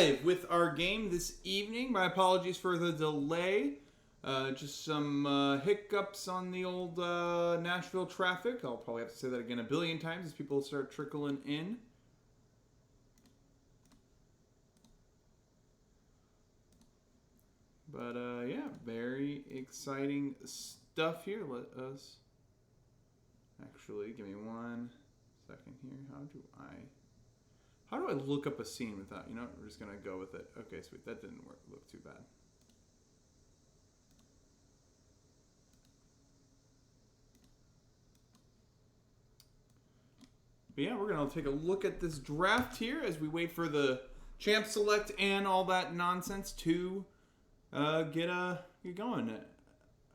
live with our game this evening. My apologies for the delay. Just some hiccups on the old Nashville traffic. I'll probably have to say that again a billion times as people start trickling in. But yeah, very exciting stuff here. Let us actually give me 1 second here. How do I look up a scene without, you know, we're just going to go with it. Okay, sweet. That didn't look too bad. But yeah, we're going to take a look at this draft here as we wait for the champ select and all that nonsense to get going.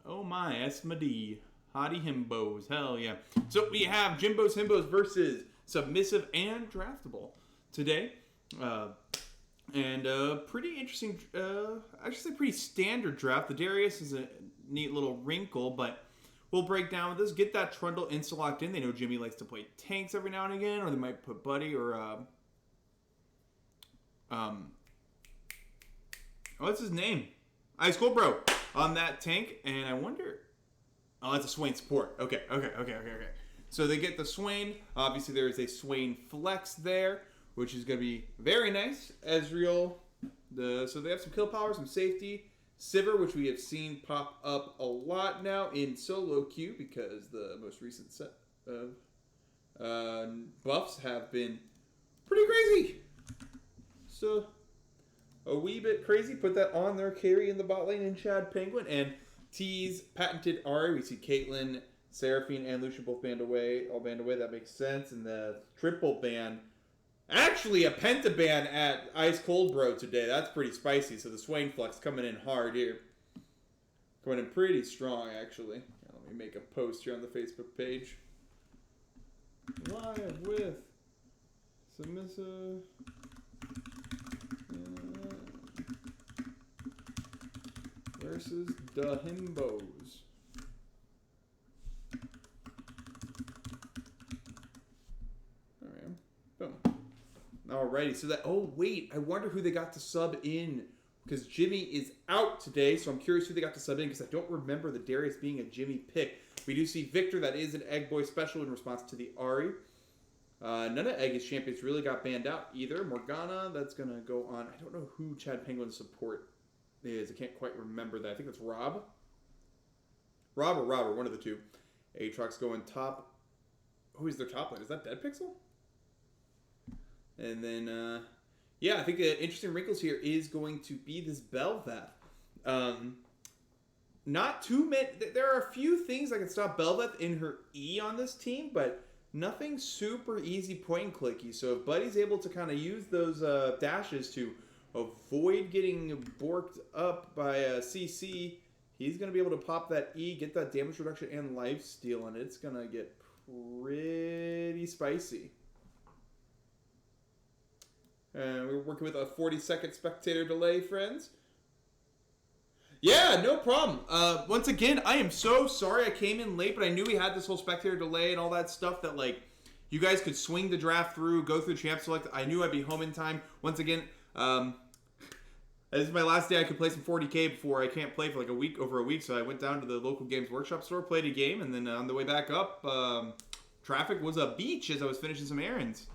Oh my, Esmadi. Hottie Himbos. Hell yeah. So we have Jimbo's Himbos versus Submissive and Draftable today. And pretty interesting, I should say pretty standard draft. The Darius is a neat little wrinkle, but we'll break down with this. Get that Trundle insta-locked in. They know Jimmy likes to play tanks every now and again, or they might put Buddy or, what's his name? Ice Cold Bro on that tank, and I wonder, oh, that's a Swain support. Okay. So they get the Swain. Obviously, there is a Swain flex there, which is going to be very nice. Ezreal, so they have some kill power, some safety. Sivir, which we have seen pop up a lot now in solo queue because the most recent set of buffs have been pretty crazy. So, a wee bit crazy. Put that on their carry in the bot lane in Chad Penguin. And T's patented Ahri. We see Caitlyn, Seraphine, and Lucian both banned away. All banned away. That makes sense. And the triple ban. Actually, a pentaban at Ice Cold Bro today. That's pretty spicy. So the Swain Flex coming in hard here. Coming in pretty strong, actually. Let me make a post here on the Facebook page. Live with Submissive versus the Himbos. Alright, boom. Alrighty, so that, oh wait, I wonder who they got to sub in, because Jimmy is out today, so I'm curious who they got to sub in, because I don't remember the Darius being a Jimmy pick. We do see Victor, that is an Egg Boy special in response to the Ahri. None of Egg champions really got banned out either. Morgana, that's going to go on, I don't know who Chad Penguin's support is, I can't quite remember that. I think that's Rob. Rob or Robert, one of the two. Aatrox going top. Who is their top lane? Is that Dead Pixel? And then, yeah, I think the interesting wrinkles here is going to be this Bel'Veth. Not too many. There are a few things that can stop Bel'Veth in her E on this team, but nothing super easy point and clicky. So if Buddy's able to kind of use those dashes to avoid getting borked up by CC, he's going to be able to pop that E, get that damage reduction and lifesteal, and it's going to get pretty spicy. We're working with a 40-second spectator delay, friends. Yeah, no problem. Once again, I am so sorry I came in late, but I knew we had this whole spectator delay and all that stuff that, like, you guys could swing the draft through, go through champ select. I knew I'd be home in time. Once again, this is my last day I could play some 40K before I can't play for like over a week, so I went down to the local Games Workshop store, played a game, and then on the way back up, traffic was a beach as I was finishing some errands.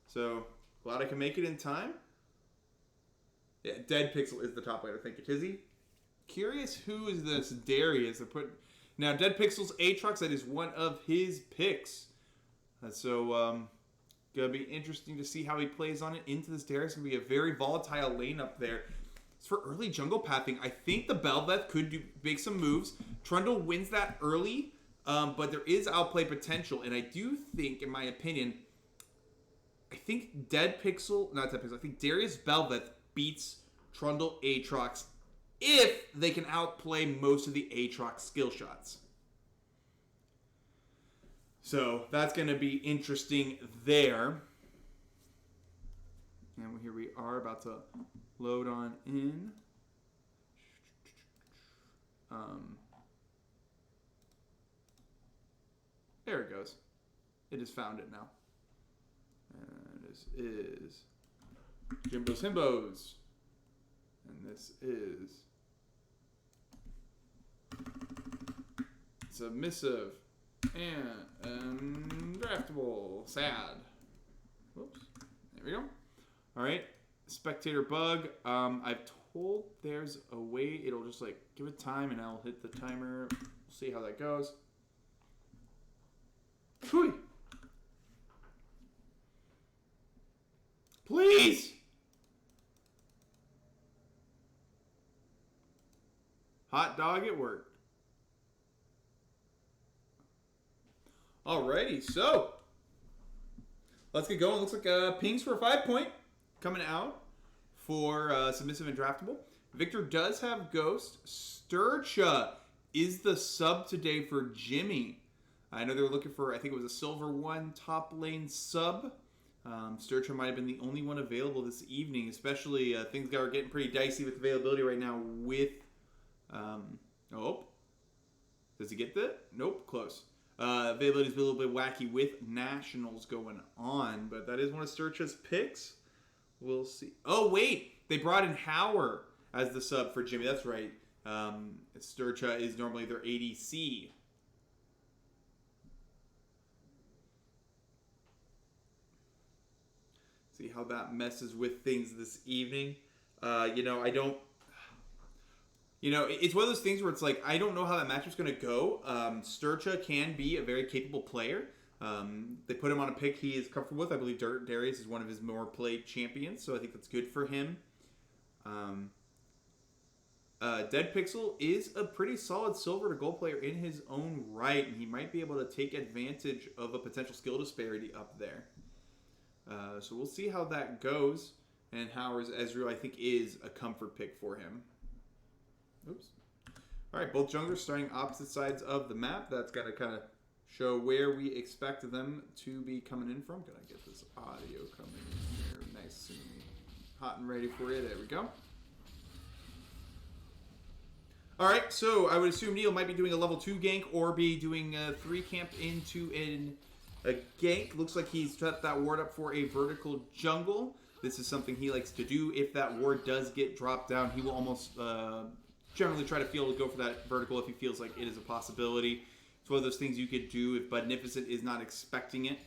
So, glad I can make it in time. Yeah, Dead Pixel is the top laner. Thank you, Tizzy. Curious who is this Darius. Now, Dead Pixel's Aatrox, that is one of his picks. So, gonna be interesting to see how he plays on it into this Darius. Gonna be a very volatile lane up there. As for early jungle pathing, I think the Bel'Veth could make some moves. Trundle wins that early, but there is outplay potential, and I do think, in my opinion, I think I think Darius Bel'Veth beats Trundle Aatrox if they can outplay most of the Aatrox skill shots. So that's going to be interesting there. And here we are about to load on in. There it goes. It has found it now. And this is Jimbo's Himbos. And this is Submissive and Draftable. Sad. Whoops. There we go. All right. Spectator bug. I've told there's a way it'll just like give it time and I'll hit the timer. We'll see how that goes. Phew. Please. Hot dog, it worked. Alrighty, so let's get going. Looks like pings for a 5-point coming out for Submissive and Draftable. Victor does have Ghost. Sturcha is the sub today for Jimmy. I know they were looking for, I think it was a silver 1 top lane sub. Sturcha might have been the only one available this evening, especially things are getting pretty dicey with availability right now with... oh, does he get that? Nope, close. Availability is a little bit wacky with Nationals going on, but that is one of Sturcha's picks. We'll see. Oh, wait! They brought in Hauer as the sub for Jimmy. That's right. Sturcha is normally their ADC. See how that messes with things this evening. I don't... it's one of those things where it's like, I don't know how that matchup's going to go. Sturcha can be a very capable player. They put him on a pick he is comfortable with. I believe Darius is one of his more played champions, so I think that's good for him. Dead Pixel is a pretty solid silver to gold player in his own right, and he might be able to take advantage of a potential skill disparity up there. So we'll see how that goes, and Howard's Ezreal, I think, is a comfort pick for him. Oops. All right, both junglers starting opposite sides of the map. That's got to kind of show where we expect them to be coming in from. Can I get this audio coming in here nice and hot and ready for you? There we go. All right, so I would assume Neil might be doing a level 2 gank or be doing a 3 camp into a gank. Looks like he's set that ward up for a vertical jungle. This is something he likes to do. If that ward does get dropped down, he will almost... generally try to go for that vertical if he feels like it is a possibility. It's one of those things you could do if Budnificent is not expecting it.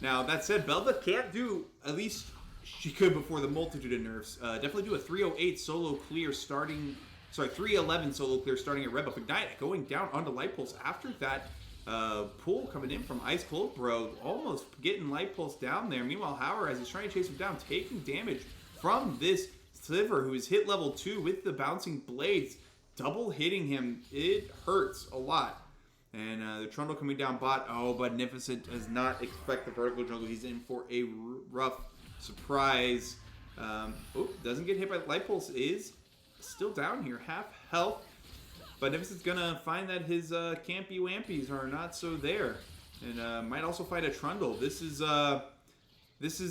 Now, that said, Belva can't do, at least she could before the multitude of nerfs, definitely do a 308 solo clear starting, 311 solo clear starting at Red Buff Ignite, going down onto Light Pulse after that pull coming in from Ice Cold Bro, almost getting Light Pulse down there. Meanwhile, Hauer, as he's trying to chase him down, taking damage from this Sliver, who is hit level 2 with the bouncing blades, double hitting him. It hurts a lot. And the Trundle coming down bot. Oh, Budnificent does not expect the vertical jungle. He's in for a rough surprise. Doesn't get hit by Light Pulse. Is still down here, half health. Budnificent's gonna find that his campy wampies are not so there, and might also fight a Trundle. This is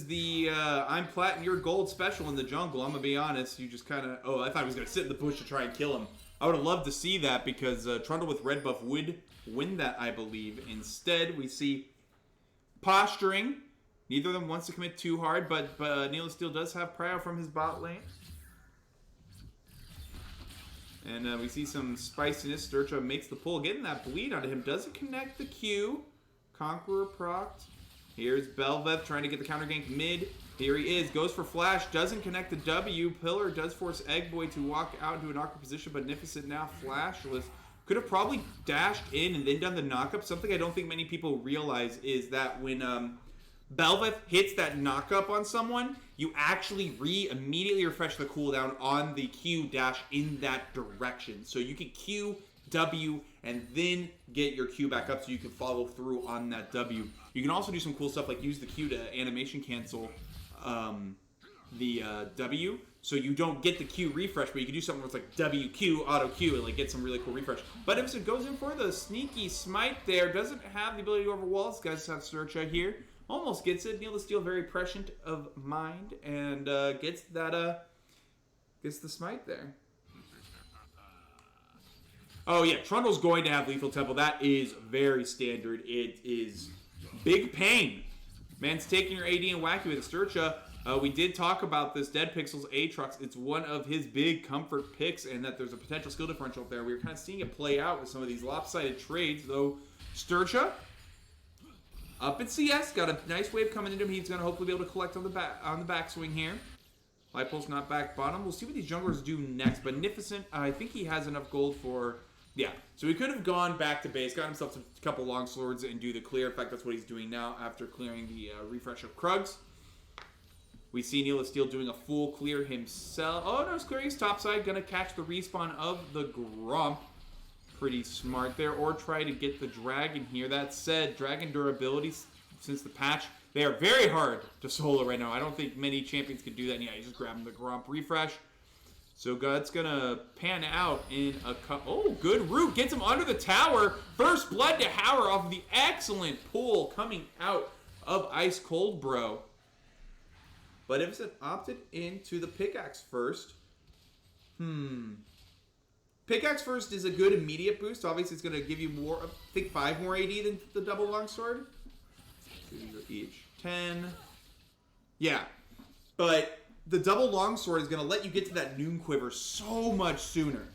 the I'm plat and you're gold special in the jungle. I'm going to be honest. You just kind of... Oh, I thought he was going to sit in the bush to try and kill him. I would have loved to see that because Trundle with red buff would win that, I believe. Instead, we see posturing. Neither of them wants to commit too hard, but Neil Steel does have Prow from his bot lane. And we see some spiciness. Sturcha makes the pull. Getting that bleed onto him. Doesn't connect the Q. Conqueror procced. Here's Belveth trying to get the counter gank mid. Here he is. Goes for flash. Doesn't connect the W. Pillar does force Eggboy to walk out into an awkward position. Budnificent now flashless. Could have probably dashed in and then done the knockup. Something I don't think many people realize is that when Belveth hits that knockup on someone, you actually immediately refresh the cooldown on the Q dash in that direction. So you can Q, W, and then get your Q back up so you can follow through on that W. You can also do some cool stuff like use the Q to animation cancel the W, so you don't get the Q refresh, but you can do something where it's like WQ, auto Q, and like get some really cool refresh. But if it goes in for the sneaky smite there, doesn't have the ability to over walls. Guys have Sturcha here. Almost gets it. Neil the Steel very prescient of mind and gets that gets the smite there. Oh yeah, Trundle's going to have Lethal Temple. That is very standard. It is big pain. Man's taking your AD and wacky with a Sturcha. We did talk about this Dead Pixels Aatrox. It's one of his big comfort picks, and that there's a potential skill differential there. We were kind of seeing it play out with some of these lopsided trades, though. Sturcha up in CS, got a nice wave coming into him. He's going to hopefully be able to collect on the backswing here. Lightpole's not back bottom. We'll see what these junglers do next. Beneficent, I think he has enough gold for... Yeah, so he could have gone back to base, got himself a couple long swords, and do the clear. In fact, that's what he's doing now after clearing the refresh of Krugs. We see Neil is still doing a full clear himself. Oh, no, he's clearing his topside. Going to catch the respawn of the Grump. Pretty smart there. Or try to get the Dragon here. That said, Dragon durability, since the patch, they are very hard to solo right now. I don't think many champions can do that. And yeah, you just grab him the Grump refresh. So God's going to pan out in a oh, good root. Gets him under the tower. First blood to Howard off of the excellent pull coming out of Ice Cold Bro. But Ibsen opted into the pickaxe first. Pickaxe first is a good immediate boost. Obviously, it's going to give you more, I think 5 more AD than the double longsword. 2 each. 10. Yeah. But the double longsword is going to let you get to that noon quiver so much sooner.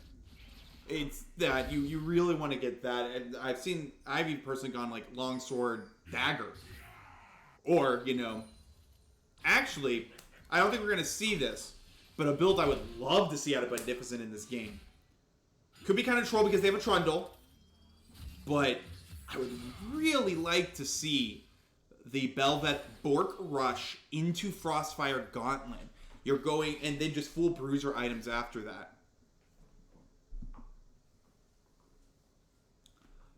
It's that you really want to get that. And I've even personally gone like longsword dagger. Or, you know, actually, I don't think we're going to see this, but a build I would love to see out of Beneficent in this game. Could be kind of troll because they have a Trundle, but I would really like to see the Bel'Veth Bork rush into Frostfire Gauntlet. You're going, and then just full bruiser items after that.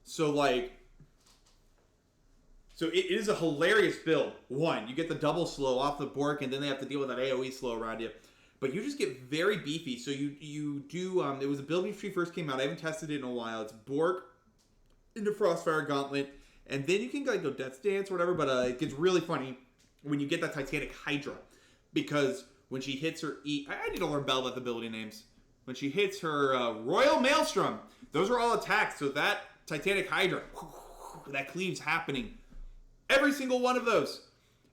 So, like, so it is a hilarious build. One, you get the double slow off the Bork, and then they have to deal with that AoE slow around you. But you just get very beefy. So you do, it was a build when Tree first came out. I haven't tested it in a while. It's Bork into Frostfire Gauntlet. And then you can like go Death's Dance or whatever. But it gets really funny when you get that Titanic Hydra. Because when she hits her I need to learn Bel'Veth ability names. When she hits her Royal Maelstrom, those are all attacks. So that Titanic Hydra, that cleave's happening. Every single one of those.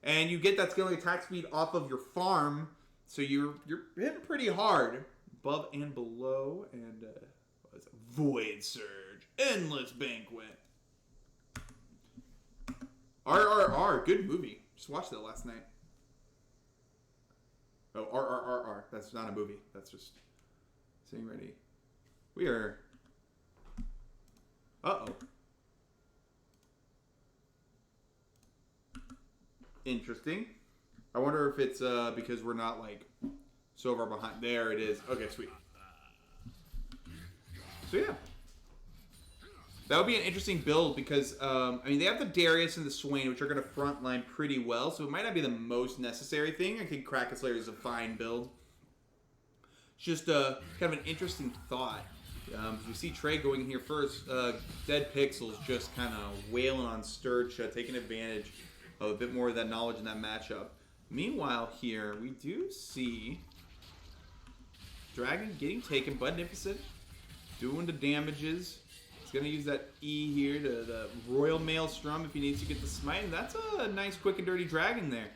And you get that scaling attack speed off of your farm. So you're hitting pretty hard. Above and below. And what is it? Void Surge. Endless Banquet. RRR. Good movie. Just watched that last night. Oh, RRRR. That's not a movie. That's just saying ready. We are... Uh-oh. Interesting. I wonder if it's because we're not like so far behind. There it is. Okay, sweet. So yeah, that would be an interesting build because I mean they have the Darius and the Swain, which are going to frontline pretty well. So it might not be the most necessary thing. I think Kraken Slayer is a fine build. It's just kind of an interesting thought. We see Trey going here first. Dead Pixels just kind of wailing on Sturge, taking advantage of a bit more of that knowledge in that matchup. Meanwhile, here we do see Dragon getting taken, Beneficent doing the damages. He's going to use that E here to the Royal Maelstrom if he needs to get the smite. And that's a nice, quick, and dirty Dragon there.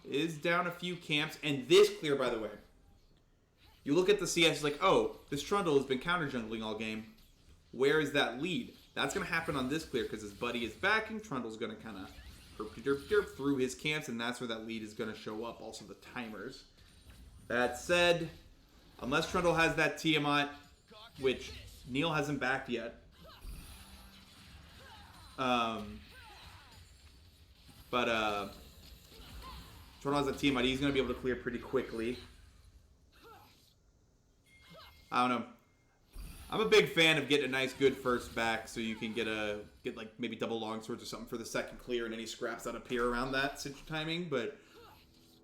Is down a few camps. And this clear, by the way. You look at the CS, like, oh, this Trundle has been counter-jungling all game. Where is that lead? That's going to happen on this clear because his buddy is backing. Trundle's going to kind of derp through his camps, and that's where that lead is going to show up. Also the timers. That said, unless Trundle has that Tiamat, which Neil hasn't backed yet. Trundle has that Tiamat. He's going to be able to clear pretty quickly. I don't know. I'm a big fan of getting a nice good first back so you can get like maybe double longswords or something for the second clear and any scraps that appear around that timing, but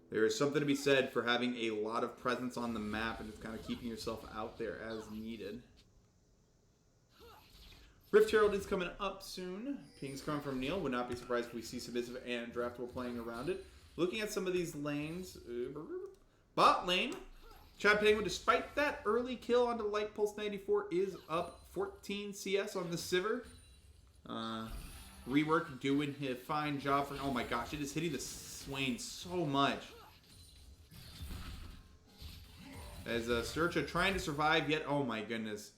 there is something to be said for having a lot of presence on the map and just kind of keeping yourself out there as needed. Rift Herald is coming up soon. Ping's coming from Neil. Would not be surprised if we see Submissive and Draftable playing around it. Looking at some of these lanes. Bot lane. Chad Penguin, despite that early kill onto Light Pulse 94, is up 14 CS on the Sivir. Rework doing a fine job for... Oh my gosh, it is hitting the Swain so much. As Sturcha trying to survive yet. Oh my goodness.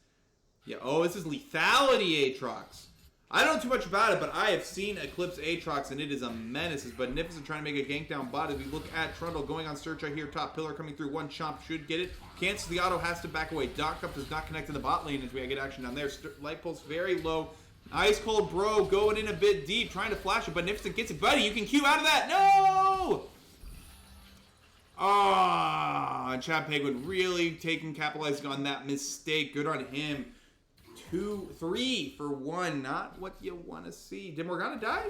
Yeah, oh, this is lethality Aatrox. I don't know too much about it, but I have seen Eclipse Aatrox, and it is a menace. It's Beneficent trying to make a gank down bot. As we look at Trundle going on Sturcha here, top pillar coming through. One Chomp should get it. Cancels the auto, has to back away. Dock Up does not connect to the bot lane as we get action down there. Light Pulse very low. Ice Cold Bro going in a bit deep, trying to flash it. Beneficent gets it. Buddy, you can Q out of that. No! Ah, Chad Penguin really capitalizing on that mistake. Good on him. 2-3 for 1. Not what you want to see. Did Morgana die?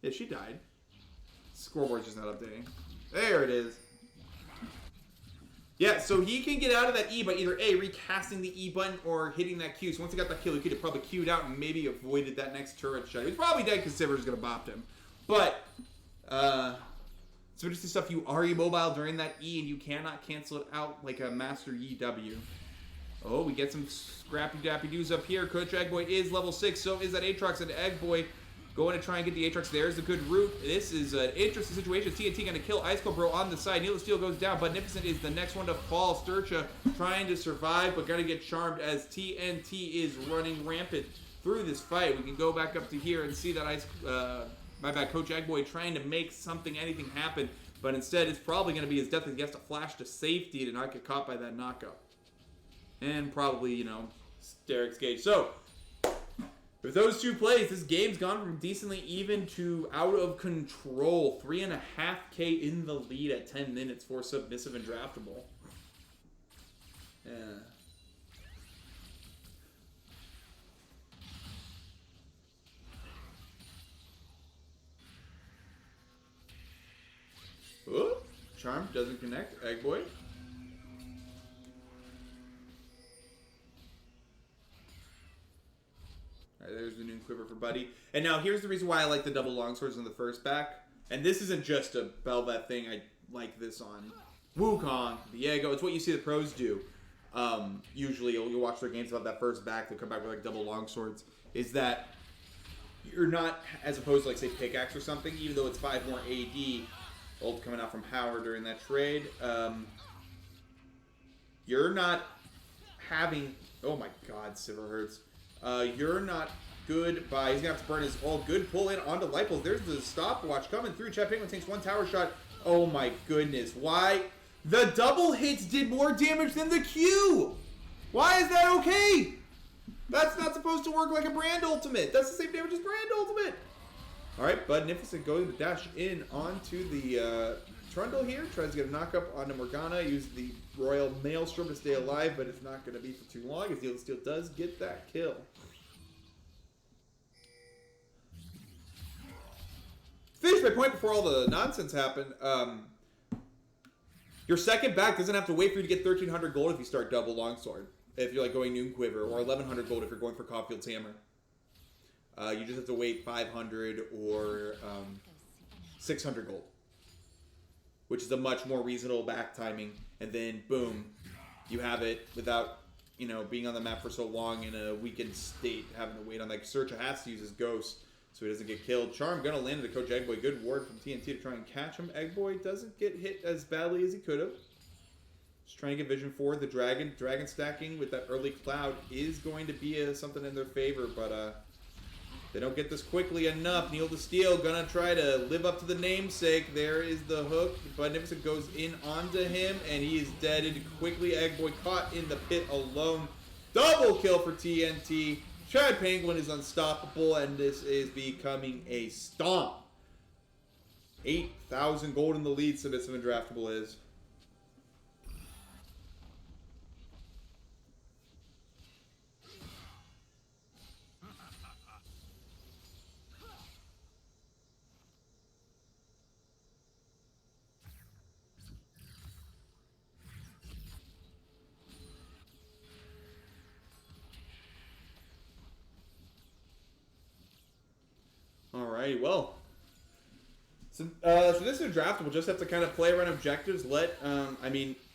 Yeah, she died. Scoreboard's just not updating. There it is. Yeah, so he can get out of that E by either A, recasting the E button, or hitting that Q. So once he got that kill, he could have probably Q'd out and maybe avoided that next turret shot. He's probably dead because Sivir's going to bop him. But, so just the stuff, you are immobile during that E and you cannot cancel it out like a Master EW. Oh, we get some scrappy dappy doos up here. Coach Eggboy is level 6, so is that Aatrox, and Eggboy going to try and get the Aatrox. There's the good route. This is an interesting situation. TNT going to kill Ice Cold Bro on the side. Neil of Steel goes down. Beneficent is the next one to fall. Sturcha trying to survive, but going to get charmed as TNT is running rampant through this fight. We can go back up to here and see that Coach Eggboy trying to make anything happen, but instead it's probably going to be his death as he has to flash to safety to not get caught by that knockup. And probably, Derek's Gage. So, with those two plays, this game's gone from decently even to out of control. 3.5K in the lead at 10 minutes for Submissive and Draftable. Yeah. Ooh, Charm doesn't connect. Eggboy. There's the Noon Quiver for Buddy. And now here's the reason why I like the double longswords in the first back. And this isn't just a Bel'Veth thing. I like this on Wukong, Viego. It's what you see the pros do. Usually you'll watch their games about that first back. They'll come back with like double longswords. Is that you're not, as opposed to like say pickaxe or something, even though it's 5 more AD, ult coming out from Power during that trade. You're not having, oh my god, Sivir hurts. You're not good by, he's gonna have to burn his ult. Good pull in onto Light Pulse. There's the stopwatch coming through. Chad Penguin takes 1 tower shot. Oh my goodness. Why? The double hits did more damage than the Q. Why is that okay? That's not supposed to work like a Brand ultimate. That's the same damage as Brand ultimate. Alright, Beneficent going to dash in onto the Trundle here. Tries to get a knockup onto Morgana. Uses the Royal Maelstrom to stay alive, but it's not going to be for too long as Neil of Steel does get that kill. Finish my point before all the nonsense happened. Your second back doesn't have to wait for you to get 1,300 gold if you start double longsword. If you're like going Noon Quiver, or 1,100 gold if you're going for Caulfield's Hammer. You just have to wait 500 or 600 gold, which is a much more reasonable back timing. And then boom, you have it without being on the map for so long in a weakened state, having to wait on like Searcha has to use his ghost so he doesn't get killed. Charm gonna land to Coach Eggboy. Good ward from TNT to try and catch him. Eggboy doesn't get hit as badly as he could have. Just trying to get vision for the dragon. Dragon stacking with that early cloud is going to be something in their favor, but they don't get this quickly enough. Neil the Steel gonna try to live up to the namesake. There is the hook. Beneficent goes in onto him, and he is deaded quickly. Eggboy caught in the pit alone. Double kill for TNT. Chad Penguin is unstoppable, and this is becoming a stomp. 8,000 gold in the lead, Submissive and Draftable is. Alrighty, well. So this is Draftable. Just have to kind of play around objectives.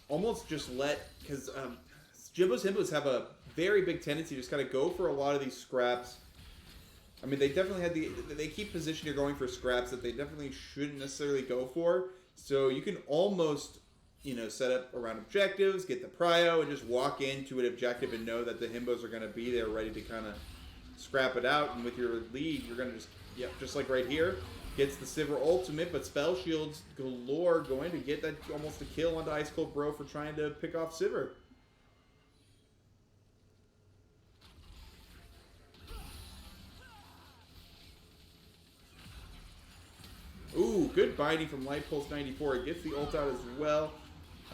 Almost just let, because Jimbo's Himbos have a very big tendency to just kind of go for a lot of these scraps. I mean, they definitely they keep position here going for scraps that they definitely shouldn't necessarily go for. So you can almost set up around objectives, get the prio, and just walk into an objective and know that the Himbos are going to be there ready to kind of scrap it out. And with your lead, you're going to just like right here, gets the Sivir ultimate, but spell shields galore, going to get that almost a kill onto Ice Cold Bro for trying to pick off Sivir. Ooh, good binding from Light Pulse 94. It gets the ult out as well.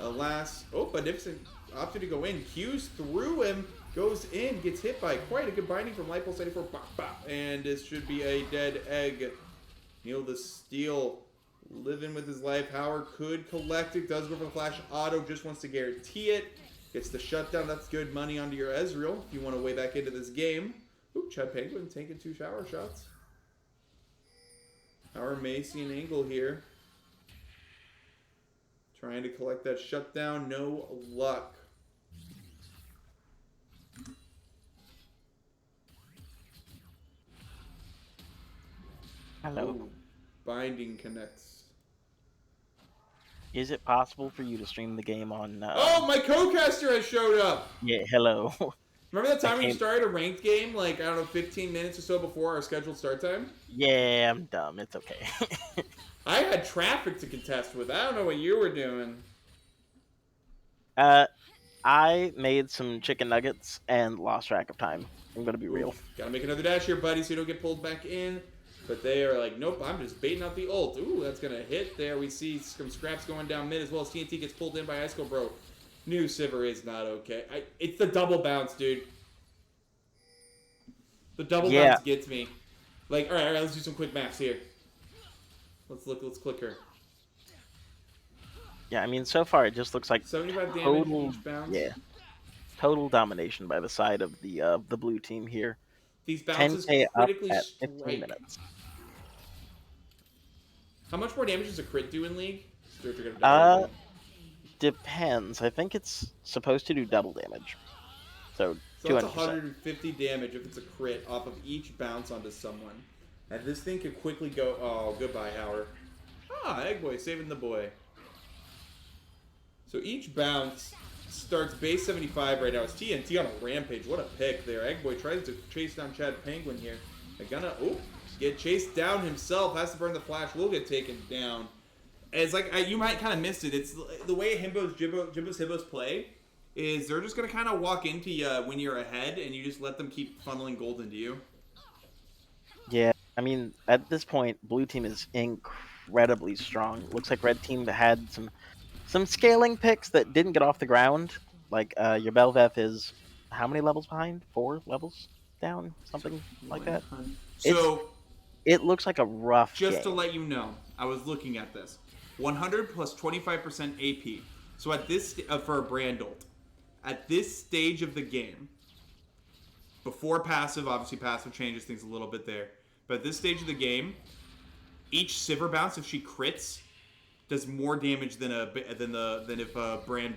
Alas, Magnificent opted to go in. Q's through him, goes in, gets hit by quite a good binding from Light Pulse 94. Bop, bop, and this should be a dead egg. Neil the Steel living with his life. Howard could collect it. Does go for the flash. Auto just wants to guarantee it. Gets the shutdown. That's good money onto your Ezreal if you want to way back into this game. Ooh, Chad Penguin taking 2 shower shots. Our Macy and Angle here. Trying to collect that shutdown. No luck. Hello. Ooh, binding connects. Is it possible for you to stream the game on... Oh, my co-caster has showed up! Yeah, hello. Remember that time when you started a ranked game, like, I don't know, 15 minutes or so before our scheduled start time? Yeah, I'm dumb. It's okay. I had traffic to contest with. I don't know what you were doing. I made some chicken nuggets and lost track of time. I'm gonna be real. Gotta make another dash here, buddy, so you don't get pulled back in. But they are like, nope, I'm just baiting out the ult. Ooh, that's gonna hit there. We see some scraps going down mid as well as TNT gets pulled in by Ice Cold Bro. New Sivir is not okay. It's the double bounce, dude. The double bounce gets me. Like, all right, let's do some quick maths here. Let's click her. Yeah, I mean, so far it just looks like 75 damage each bounce. Yeah, total domination by the side of the blue team here. These bounces 10K critically up at strike. 15 minutes. How much more damage does a crit do in League? Depends. I think it's supposed to do double damage. So that's 150 damage if it's a crit off of each bounce onto someone. And this thing could quickly go... Oh, goodbye, Howard. Ah, Egg Boy saving the boy. So each bounce starts base 75 right now. It's TNT on a rampage. What a pick there. Egg Boy tries to chase down Chad Penguin here. They're gonna... Oh, get chased down himself. Has to burn the flash. Will get taken down. It's like... you might kind of missed it. It's the way Jimbo's Himbos play is they're just going to kind of walk into you when you're ahead, and you just let them keep funneling gold into you. Yeah, I mean, at this point, blue team is incredibly strong. Looks like red team had some scaling picks that didn't get off the ground. Like, your Belveth is how many levels behind? 4 levels down? Something like that? So, it looks like a rough Just game. to let you know, I was looking at this. 100 plus 25% AP. So at this, for a brand ult. At this stage of the game, before passive, obviously passive changes things a little bit there, but at this stage of the game, each Sivir bounce, if she crits, does more damage than if a brand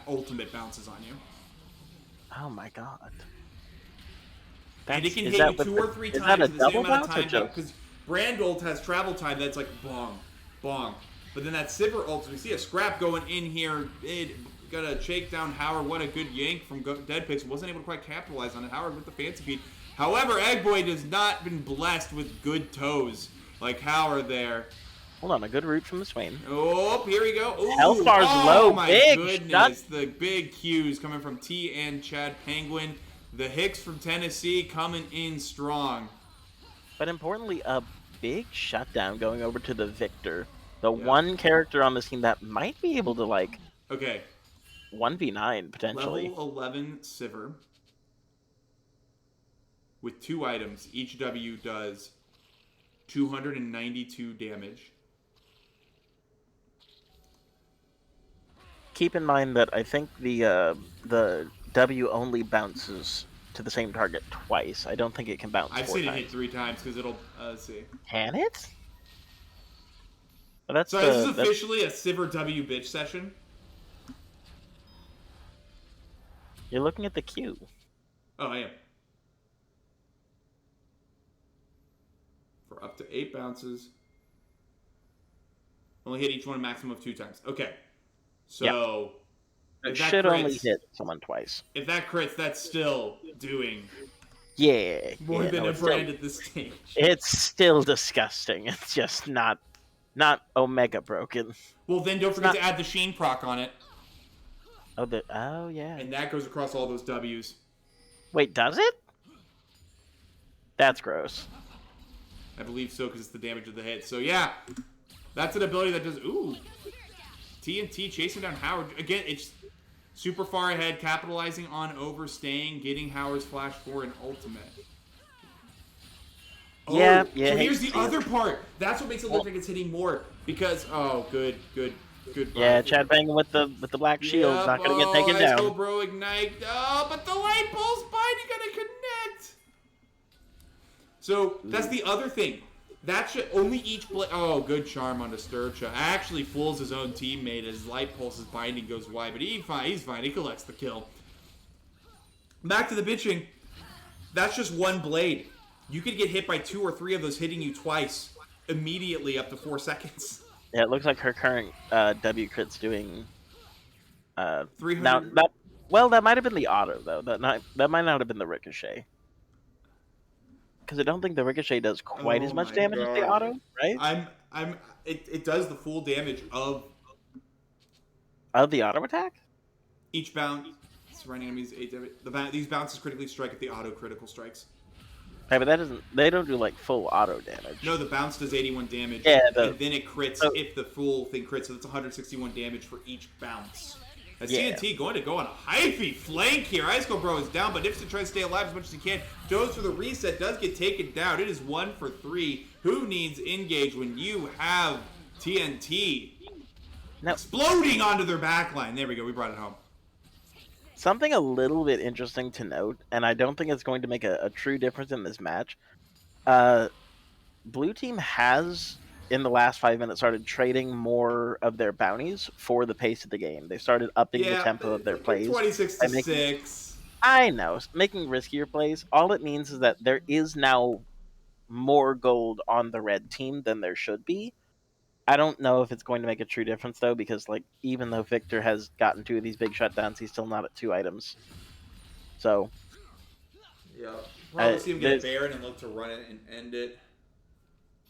ultimate bounces on you. Oh my god! And it can hit you 2 or 3 times in the same amount of time because brand ult has travel time that's like bong, bong. But then that Sivir ult, we see a scrap going in here. It got a shake down Howard. What a good yank from Dead Pix. Wasn't able to quite capitalize on it. Howard with the fancy feed. However, Egg Boy has not been blessed with good toes like Howard there. Hold on, a good root from the Swain. Oh, here we go. Ooh, Health bar's low. My big goodness. The big Qs coming from T and Chad Penguin. The Hicks from Tennessee coming in strong. But importantly, a big shutdown going over to the Victor. The one character on this team that might be able to, like... Okay. 1v9, potentially. Level 11 Sivir. With 2 items. Each W does 292 damage. Keep in mind that I think the W only bounces to the same target twice. I don't think it can bounce 4 times. I've seen it hit 3 times because it'll... let's see. Can it? Well, so this is officially a Sivir W bitch session? You're looking at the queue. Oh, I am. For up to 8 bounces. Only hit each one a maximum of 2 times. Okay. Yep. So It if that should only crits, hit someone twice. if that crits, that's still doing Yeah. more than No, a brand at this stage. it's still disgusting. It's just not Omega broken. Well, then don't It's forget not. to add the Sheen proc on it, Oh yeah. and that goes across all those W's. Wait, does it? That's gross. I believe so because it's the damage of the hit. So yeah, that's an ability that does. Ooh, TNT chasing down Howard again. It's super far ahead, capitalizing on overstaying, getting Howard's flash for an ultimate. Yeah, Oh, yeah. so here's the other part. That's what makes it look like it's hitting more because good. Yeah, Chad banging with the black shield's not gonna get taken Ice down. Cold Bro ignite. Oh, but the light pulse binding gonna connect. So that's the other thing. That should only each good charm onto Sturcha. Actually fools his own teammate as light pulse's binding goes wide, but he's fine. He collects the kill. Back to the bitching. That's just one blade. You could get hit by 2 or 3 of those hitting you twice immediately up to 4 seconds. Yeah, it looks like her current W crit's doing 300. now that might have been the auto though. That might not have been the ricochet. Because I don't think the ricochet does quite as much damage as the auto, right? It does the full damage of the auto attack? each bounce. Surrounding enemies, these bounces critically strike at the auto critical strikes. Okay, but they don't do like full auto damage. No, the bounce does 81 damage. Yeah, and then it crits if the full thing crits, so that's 161 damage for each bounce. As TNT going to go on a hyphy flank here. Ice Cold Bro is down, but Nipson tries to stay alive as much as he can. Goes for the reset, does get taken down. It is 1 for 3. Who needs engage when you have TNT exploding onto their backline? There we go. We brought it home. Something a little bit interesting to note, and I don't think it's going to make a true difference in this match. Blue team has, in the last 5 minutes, started trading more of their bounties for the pace of the game. They started upping the tempo of their plays. 26-6. I know, making riskier plays. All it means is that there is now more gold on the red team than there should be. I don't know if it's going to make a true difference though, because even though Victor has gotten 2 of these big shutdowns, he's still not at 2 items. So yeah, probably see him get Baron and look to run it and end it.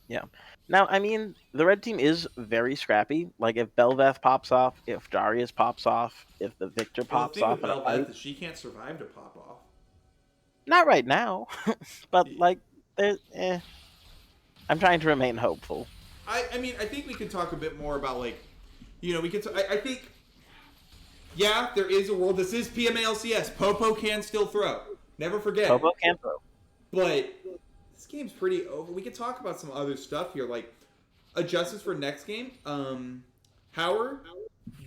Yeah. Now, I mean, the red team is very scrappy. Like if Belveth pops off, if Darius pops off, if the Victor pops off, the thing with Belveth is she can't survive to pop off. Not right now, but I'm trying to remain hopeful. I mean, I think we could talk a bit more about, we could. I think, yeah, there is a world. This is PMA LCS. Popo can still throw. Never forget. Popo can throw. But this game's pretty over. We could talk about some other stuff here, like adjustments for next game. Howard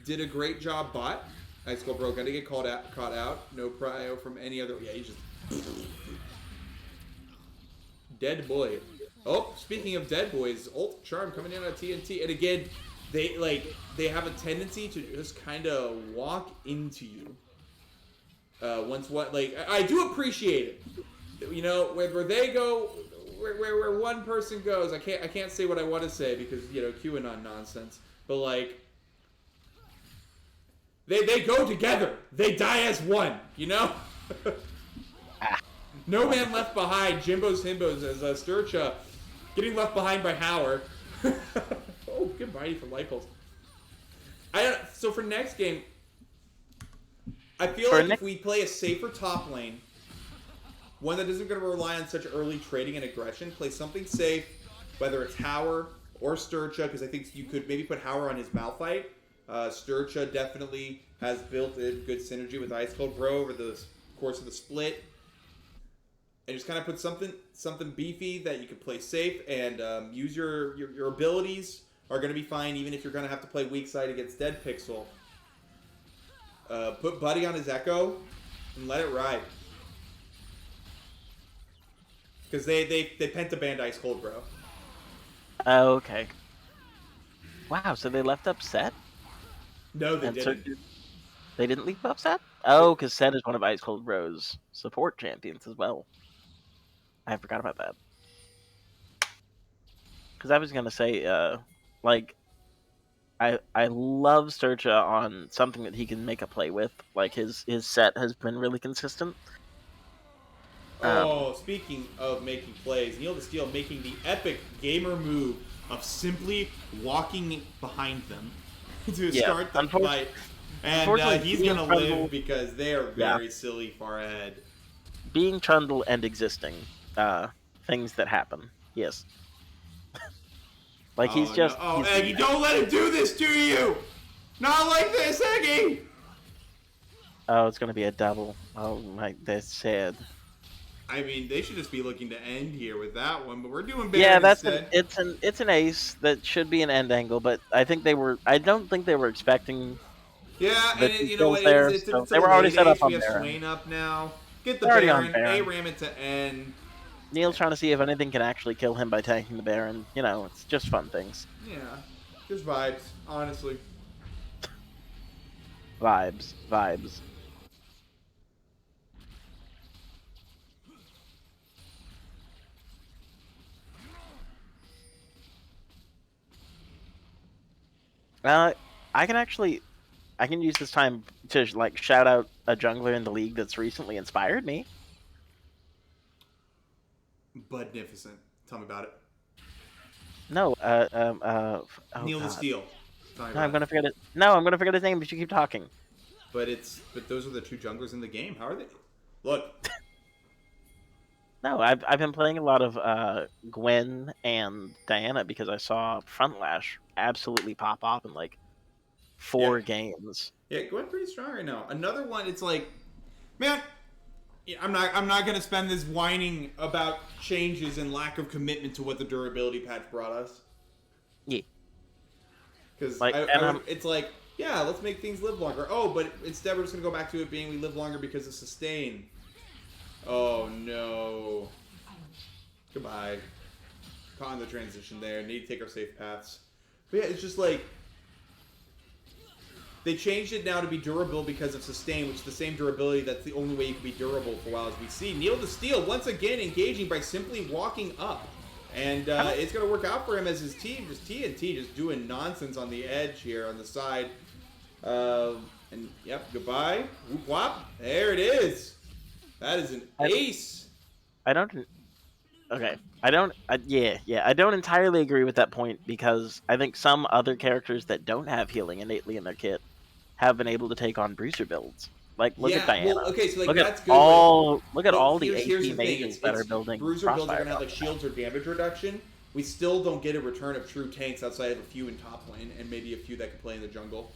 did a great job bot. Ice Cold Bro gonna get caught out. No prio from any other. Yeah, he's just dead boy. Oh, speaking of dead boys, ult charm coming in on TNT, and again, they have a tendency to just kind of walk into you. I do appreciate it. You know, where they go, where one person goes, I can't say what I want to say because QAnon nonsense, but they go together. They die as one. No man left behind. Jimbo's Himbos as Sturcha getting left behind by Howard. Oh, good mighty for light pulse. So for next game, I feel like if we play a safer top lane, one that isn't going to rely on such early trading and aggression, play something safe, whether it's Howard or Sturcha, because I think you could maybe put Howard on his Malphite. Sturcha definitely has built in good synergy with Ice Cold Bro over the course of the split. And just kind of put something beefy that you can play safe and use your abilities are going to be fine even if you're going to have to play weak side against Dead Pixel. Put Buddy on his Echo and let it ride. Because they pentabanned Ice Cold Bro. Oh, okay. Wow, so they left up Set? No, they didn't. They didn't leave up Set? Oh, because Set is one of Ice Cold Bro's support champions as well. I forgot about that. Because I was going to say, I love Sturcha on something that he can make a play with. Like his set has been really consistent. Oh, speaking of making plays, Neil the Steel making the epic gamer move of simply walking behind them to Yeah, start the fight. And unfortunately, he's being going to live Trundle, because they are yeah, very silly far ahead. being Trundle and existing, things that happen. Yes, like Oh, no. Oh, Eggy, don't let him do this to you! Not like this, Eggy! Oh, it's gonna be a double. Oh my, that's sad. I mean, they should just be looking to end here with that one, but we're doing Yeah, Baron instead. it's an ace that should be an end angle, but I don't think they were expecting Yeah, the and two you know kills what? there, If so it's a they were already late set up ace, we on have Baron. Swain up now. Get the They're already on Baron, Baron. A-ram it to N. Neil's trying to see if anything can actually kill him by tanking the Baron. You know, it's just fun things. Yeah, just vibes, honestly. Vibes, vibes. Uh, I can actually, I can use this time to like shout out a jungler in the league that's recently inspired me. Budnificent. Tell me about it. No, oh Neil the god, Steel. Tell me no, I'm about it. gonna forget it. No, I'm gonna forget his name if you keep talking. But those are the two junglers in the game. How are they? Look, No, I've been playing a lot of Gwen and Diana because I saw Frontlash absolutely pop off in like yeah, 4 games. yeah, going pretty strong right now. Another one. It's like, man, yeah, I'm not gonna spend this whining about changes and lack of commitment to what the durability patch brought us. Yeah, Because like and it's like, yeah, let's make things live longer. Oh, but instead we're just gonna go back to it being we live longer because of sustain. Oh no. Goodbye. Caught in the transition there. Need to take our safe paths. But yeah, it's just like they changed it now to be durable because of sustain, which is the same durability that's the only way you can be durable for a while, as we see. Neil the Steel once again engaging by simply walking up. And it's going to work out for him as his team, just TNT, just doing nonsense on the edge here on the side. And, yep, goodbye. Whoop whop. There it is. That is an ace. I don't. Okay, I don't. I don't entirely agree with that point because I think some other characters that don't have healing innately in their kit have been able to take on bruiser builds. Like look at Yeah, Diana. well, okay, so like Look at that's good. But look at all the here's AP the thing: mages that are it's building bruiser builds are Crossfire. gonna have like shields or damage reduction. We still don't get a return of true tanks outside of a few in top lane and maybe a few that can play in the jungle.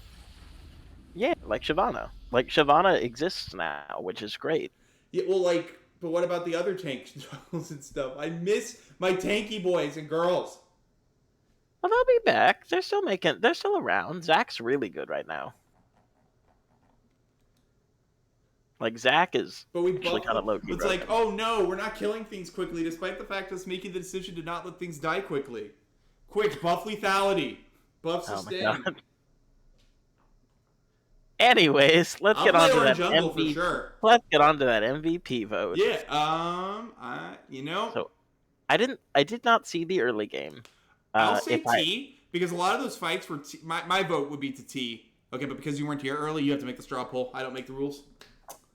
Yeah, like Shyvana. Like Shyvana exists now, which is great. Yeah, well, like, but what about the other tank jungles and stuff? I miss my tanky boys and girls. Well, they'll be back. They're still making. They're still around. Zach's really good right now. Like Zach is But we actually buff kind them. of low key It's broken. like, oh no, we're not killing things quickly, despite the fact us making the decision to not let things die quickly. Quick, buff lethality, buff Oh my sustain. god. Anyways, let's get on to that jungle for MVP. sure. Let's get on to that MVP vote. Yeah, you know, So I did not see the early game. I'll say If I T because a lot of those fights were my vote would be to T. Okay, but because you weren't here early, you have to make the straw poll. I don't make the rules.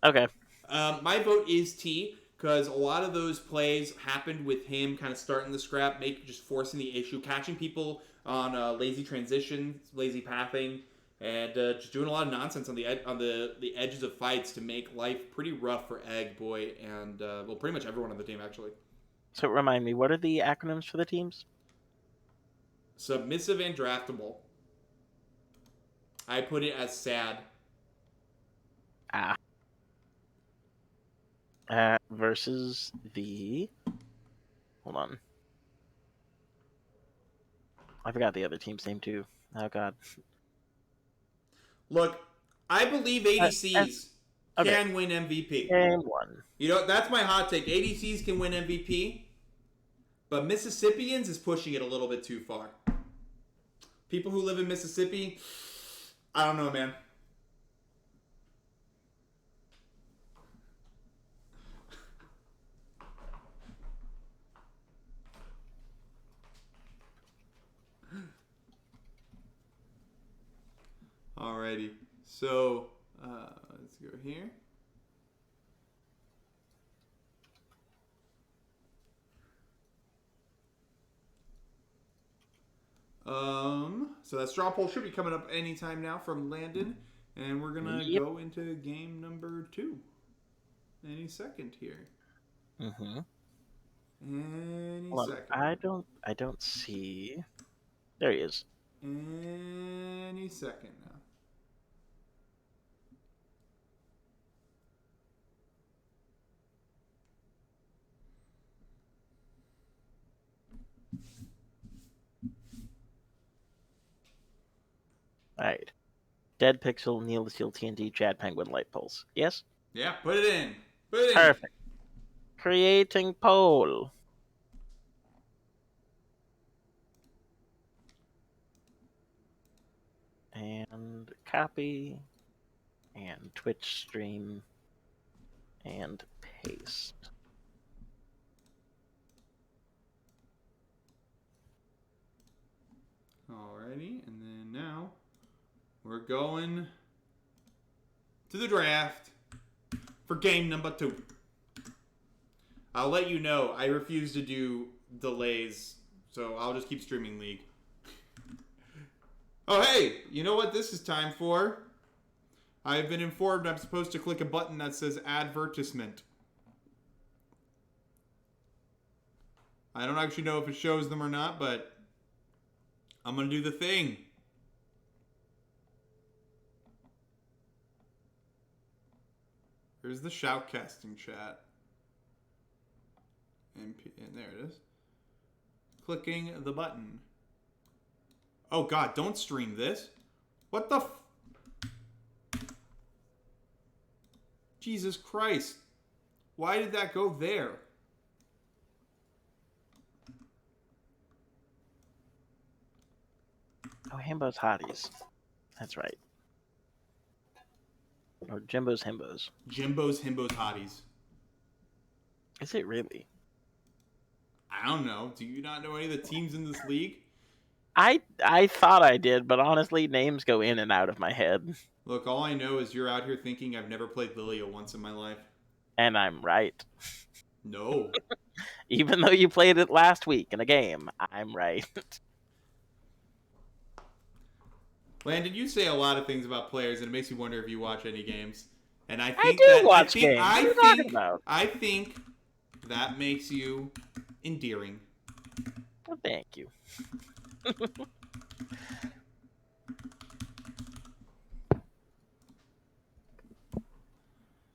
okay, My vote is T because a lot of those plays happened with him kind of starting the scrap, just forcing the issue, catching people on lazy transition, lazy pathing, and just doing a lot of nonsense on the edges of fights to make life pretty rough for Egg Boy and well, pretty much everyone on the team actually. so remind me, what are the acronyms for the teams? Submissive and draftable. I put it as sad. Ah. Versus the. Hold on. I forgot the other team's name too. Oh god. Look, I believe ADCs okay. can win MVP. Game 1. You know, that's my hot take. ADCs can win MVP, but Mississippians is pushing it a little bit too far. People who live in Mississippi, I don't know, man. Let's go here. So that straw poll should be coming up anytime now from Landon, and we're gonna go into game number 2 any second here. Mm-hmm. Any Well, second. I don't see. There he is. Any second now. All right. Dead Pixel, Neil the Steel TNT, Chad Penguin, Light Pulse. Yes? Yeah, put it in. Put it in. Perfect. Creating poll. And copy. And Twitch stream. And paste. Alrighty, and then now we're going to the draft for game number 2. I'll let you know, I refuse to do delays, so I'll just keep streaming League. Oh, hey, you know what this is time for? I've been informed I'm supposed to click a button that says advertisement. I don't actually know if it shows them or not, but I'm going to do the thing. Here's the shoutcasting chat. And there it is. Clicking the button. Oh god, don't stream this. What the Jesus Christ. Why did that go there? Oh, Himbos Hotties. That's right. Or Jimbo's Himbos. Jimbo's Himbos Hotties. Is it really? I don't know. Do you not know any of the teams in this league? I thought I did, but honestly, names go in and out of my head. Look, all I know is you're out here thinking I've never played Lilia once in my life. And I'm right. No. Even though you played it last week in a game, I'm right. Landon, you say a lot of things about players, and it makes me wonder if you watch any games. And I I think do watch games. What are you talking about? I think that makes you endearing. Well, thank you.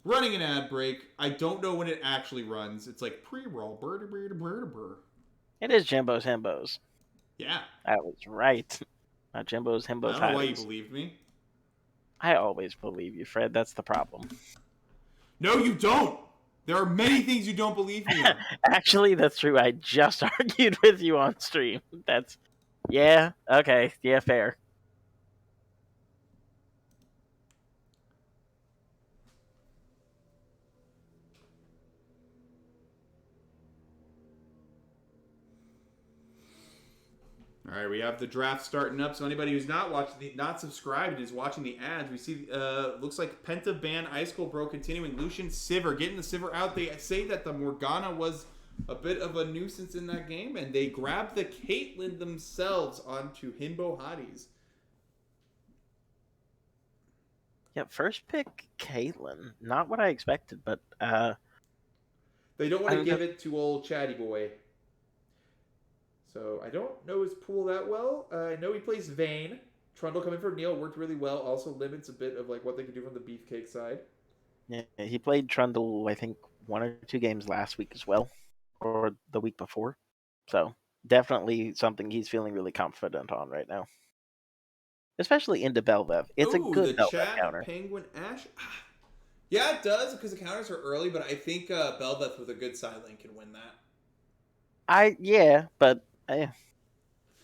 Running an ad break. I don't know when it actually runs. It's like pre-roll. It is Jimbo's Himbos. Yeah. That was right. Not Jimbo's Himbos. I don't know why you believed me. I always believe you, Fred. That's the problem. No, you don't. There are many things you don't believe me on. Actually, that's true. I just argued with you on stream. That's... Yeah, okay. Yeah, fair. All right, we have the draft starting up. So anybody who's not subscribed and is watching the ads, we see looks like Penta Ban, Ice Cold Bro continuing, Lucian Sivir getting the Sivir out. They say that the Morgana was a bit of a nuisance in that game, and they grabbed the Caitlyn themselves onto Himbo Hotties. Yeah, first pick Caitlyn. Not what I expected, but they don't want to give it to old Chatty Boy. So I don't know his pool that well. I know he plays Vayne. Trundle coming from Neil worked really well. Also limits a bit of like what they can do from the Beefcake side. Yeah, he played Trundle, I think, 1 or 2 games last week as well, or the week before. So definitely something he's feeling really confident on right now, especially into Bel'Vev. It's a good Bel'Vev counter. Penguin Ash. Yeah, it does because the counters are early, but I think Bel'Vev with a good side lane can win that. But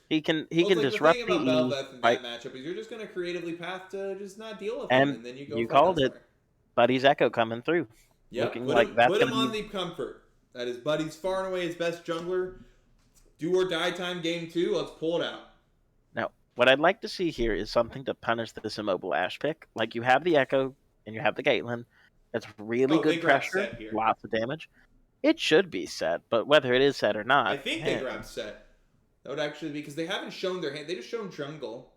he can disrupt the thing about Bel'Vev in that matchup is you're just going to creatively path to just not deal with him, and then you go. You called it. Buddy's Echo coming through. Yep, put him on the comfort. That is Buddy's far and away his best jungler. Do or die time game 2. Let's pull it out. Now, what I'd like to see here is something to punish this immobile Ash pick. Like, you have the Echo and you have the Caitlyn. That's really Oh, they good grabbed pressure, set here. lots of damage. It should be set, but whether it is set or I not, think they eh, grabbed set. That would actually be because they haven't shown their hand. They just shown jungle.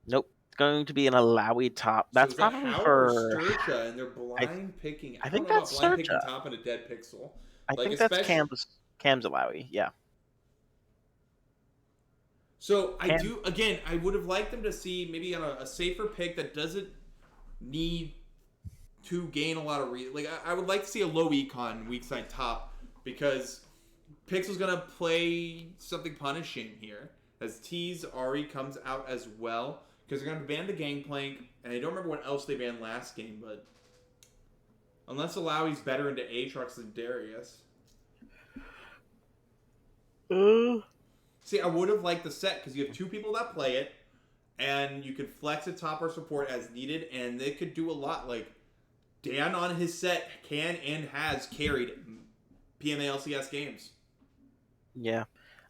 nope. It's going to be an Alawi top. So That's is that probably Howard or for. Sturcha? And they're I blind picking. I I don't think know about that's blind picking Surja. top in a dead pixel. I Like think that's especially. Cam's Alawi. Yeah. So I Cam. do again. I would have liked them to see maybe on a safer pick that doesn't need to gain a lot of like I would like to see a low econ weak side top because Pixel's gonna play something punishing here as T's Ari comes out as well because they're gonna ban the Gangplank and I don't remember what else they banned last game, but unless Alawi's better into Aatrox than Darius. See, I would have liked the set because you have two people that play it, and you could flex a top or support as needed, and they could do a lot. Like Dan on his set can and has carried PMA LCS games. Yeah.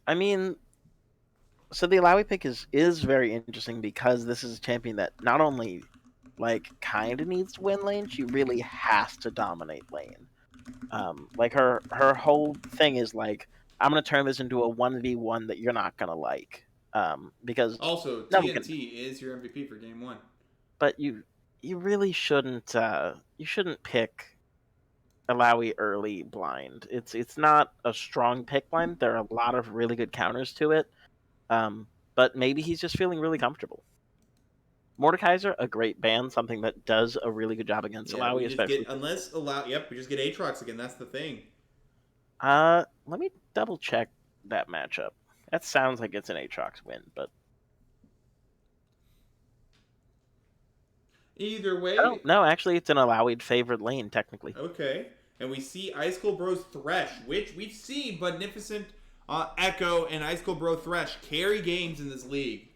I mean, so the Alawi pick is very interesting because this is a champion that not only like kind of needs to win lane, she really has to dominate lane. Like her whole thing is like, I'm gonna turn this into a 1v1 that you're not gonna like. Because Also, no one can. TNT is your MVP for game one. But you really shouldn't pick Alawi early blind. It's not a strong pick blind. There are a lot of really good counters to it. But maybe he's just feeling really comfortable. Mordekaiser, a great ban, something that does a really good job against Yeah, we Alawi, just especially. get unless allow. Yep, we just get Aatrox again. That's the thing. Let me double check that matchup. That sounds like it's an Aatrox win, but Either way. oh no, actually, it's an Alawi favored lane technically. Okay, and we see Ice Cold Bros Thresh, which we've seen Beneficent Echo and Ice Cold Bro Thresh carry games in this league.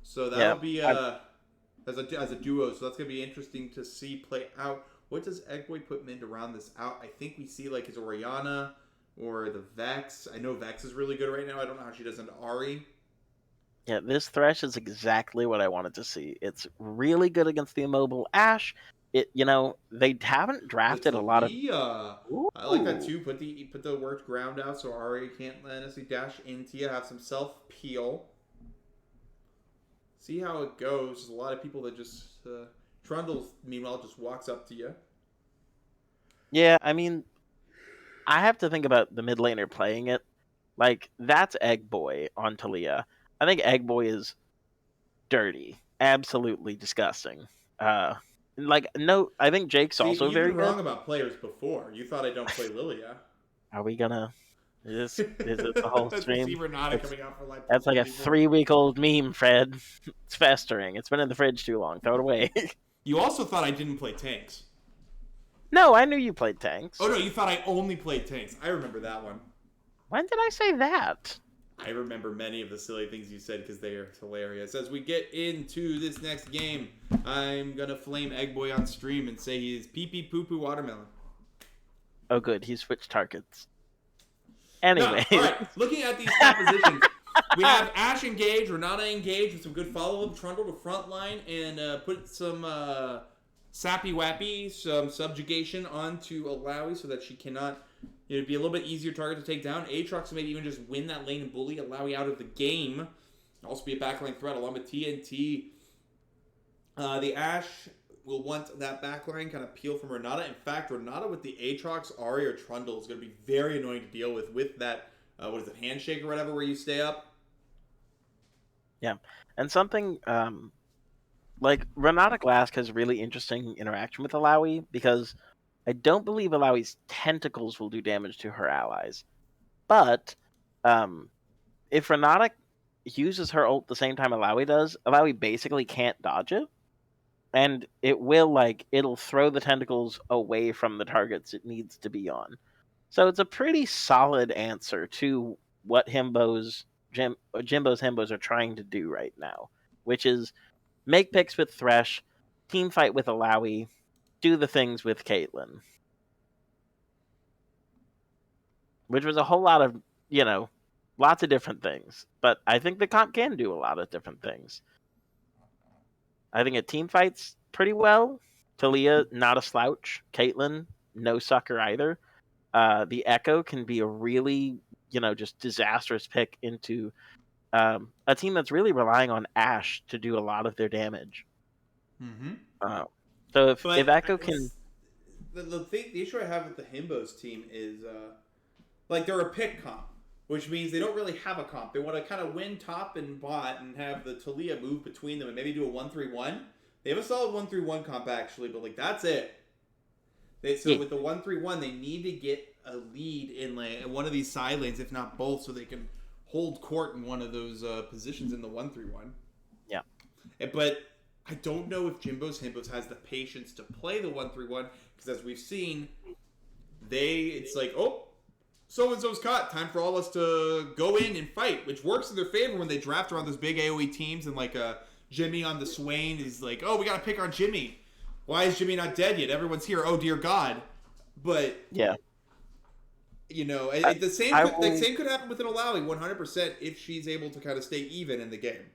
So that'll be as a duo. So that's gonna be interesting to see play out. What does Eggboy put Min to round this out? I think we see like his Oriana or the Vex. I know Vex is really good right now. I don't know how she does into Ari. Yeah, this Thresh is exactly what I wanted to see. It's really good against the immobile Ashe. They haven't drafted a lot of. Ooh. I like that too. Put the worked ground out so Ari can't necessarily dash into you. Have some self peel. See how it goes. There's a lot of people that just Trundle meanwhile just walks up to you. Yeah, I mean, I have to think about the mid laner playing it. Like that's Eggboy on Talia. I think Eggboy is dirty, absolutely disgusting. No, I think Jake's See, also you've very been good. wrong about players before. You thought I don't play Lilia. Are we gonna? Is this the whole stream? Coming out for like That's like a 3-week-old meme, Fred. It's festering. It's been in the fridge too long. Throw it away. You also thought I didn't play tanks. No, I knew you played tanks. Oh no, you thought I only played tanks. I remember that one. When did I say that? I remember many of the silly things you said because they are hilarious. As we get into this next game, I'm gonna flame Eggboy on stream and say he's pee pee poo poo watermelon. Oh, good. He switched targets. Anyway. All right. Looking at these compositions, we have Ashe engaged, Renata engaged with some good follow-up, Trundle to front line, and put some sappy wappy, some subjugation onto Alawi so that she cannot. It'd be a little bit easier target to take down. Aatrox maybe even just win that lane and bully Alawi out of the game. Also be a backline threat along with TNT. The Ashe will want that backline kind of peel from Renata. In fact, Renata with the Aatrox, Ari, or Trundle is going to be very annoying to deal with that, handshake or whatever where you stay up. Yeah. And something, like, Renata Glask has really interesting interaction with Alawi because I don't believe Alawi's tentacles will do damage to her allies. But if Renata uses her ult the same time Alawi does, Alawi basically can't dodge it. And it'll throw the tentacles away from the targets it needs to be on. So it's a pretty solid answer to what Jimbo's Himbos are trying to do right now, which is make picks with Thresh, team fight with Alawi, do the things with Caitlyn. Which was a whole lot of, lots of different things. But I think the comp can do a lot of different things. I think it team fights pretty well. Talia, not a slouch. Caitlyn, no sucker either. The Echo can be a really, just disastrous pick into a team that's really relying on Ashe to do a lot of their damage. Mm-hmm. Uh, so if But Echo can, the issue I have with the Himbos team is like they're a pick comp, which means they don't really have a comp. They want to kind of win top and bot and have the Talia move between them and maybe do a 1-3-1. They have a solid 1-3-1 comp actually, but like that's it. So yeah, with the 1-3-1, they need to get a lead in like one of these side lanes, if not both, so they can hold court in one of those positions in the 1-3-1. yeah. But I don't know if Jimbo's Himbos has the patience to play the 1-3-1 because as we've seen, it's like, oh, so and so's caught. Time for all of us to go in and fight, which works in their favor when they draft around those big AoE teams and like Jimmy on the Swain is like, oh, we gotta pick on Jimmy. Why is Jimmy not dead yet? Everyone's here. Oh dear God. But Yeah. the same I could, the will, same could happen with an Alawi 100% if she's able to kind of stay even in the game.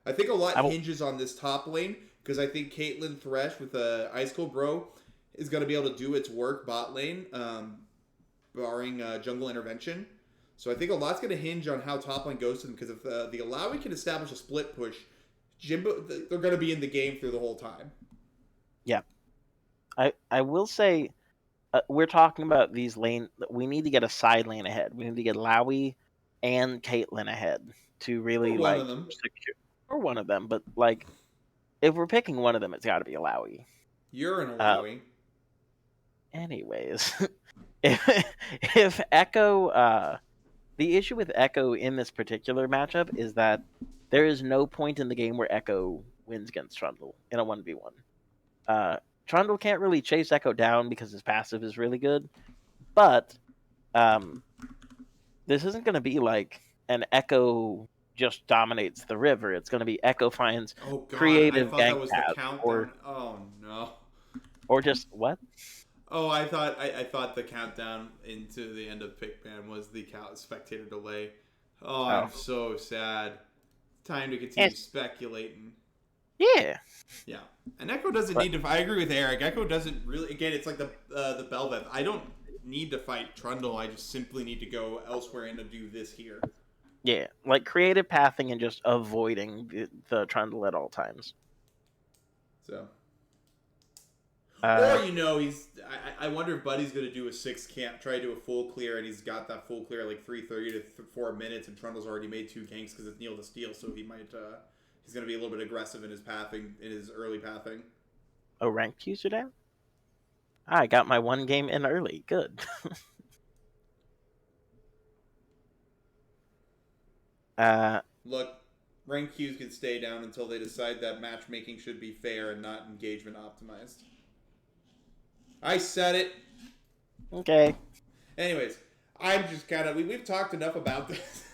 I think a lot I will, hinges on this top lane because I think Caitlyn Thresh with Ice Cold Bro is going to be able to do its work bot lane, barring jungle intervention. So I think a lot's going to hinge on how top lane goes to them because if the Alawi can establish a split push, Jimbo they're going to be in the game through the whole time. yeah. I will say we're talking about these lane. We need to get a side lane ahead. We need to get Lowy and Caitlyn ahead to Or really one of like them. secure, or one of them. But like, if we're picking one of them, it's got to be a Lowy. You're an Uh, Alawi. anyways, if Echo, the issue with Echo in this particular matchup is that there is no point in the game where Echo wins against Trundle in a 1v1. Trundle can't really chase Echo down because his passive is really good, but um, this isn't going to be like an Echo just dominates the river. It's going to be Echo finds Oh God, I creative thought that gank was the paths, countdown. Oh no. or just what? Oh, I thought the countdown into the end of Pickman was the spectator delay. Oh, Oh, I'm so sad. Time to and, continue speculating. yeah, Yeah, and Echo doesn't but need to. I agree with Eric. Echo doesn't really. Again, it's like the Belvev. I don't need to fight Trundle. I just simply need to go elsewhere and to do this here. yeah, like creative pathing and just avoiding the Trundle at all times. So, or Uh, he's. I wonder if Buddy's gonna do a 6 camp, try to do a full clear, and he's got that full clear like 3:30 to 4 minutes, and Trundle's already made 2 ganks because it's Neil to steal, so he might. He's gonna be a little bit aggressive in his pathing, in his early pathing. oh, ranked user down. I got my one game in early. Good. uh, Look, rank queues can stay down until they decide that matchmaking should be fair and not engagement optimized. I said it. okay. Anyways, I'm just kind of we've talked enough about this.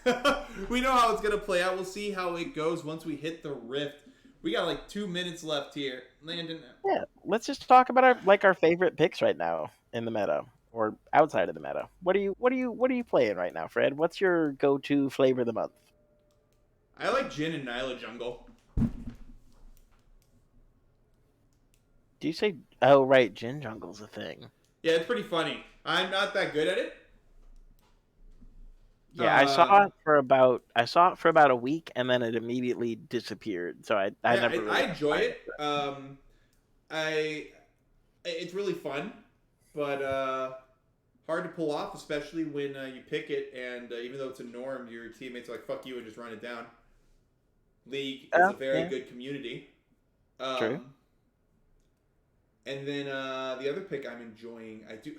We know how it's gonna play out. We'll see how it goes once we hit the rift. We got like 2 minutes left here, Landon. Yeah, let's just talk about our favorite picks right now in the meta or outside of the meta. What are you playing right now, Fred? What's your go-to flavor of the month? I like Jin and Nyla jungle. Do you say? Oh, right, Jin Jungle's a thing. Yeah, it's pretty funny. I'm not that good at it. Yeah, I saw it for about a week and then it immediately disappeared. So I Yeah, never I really got enjoy back it. to it. I it's really fun, but hard to pull off, especially when you pick it and even though it's a norm, your teammates are like "fuck you" and just run it down. League is a Oh, very yeah, good community. true. Um, and then the other pick I'm enjoying, I do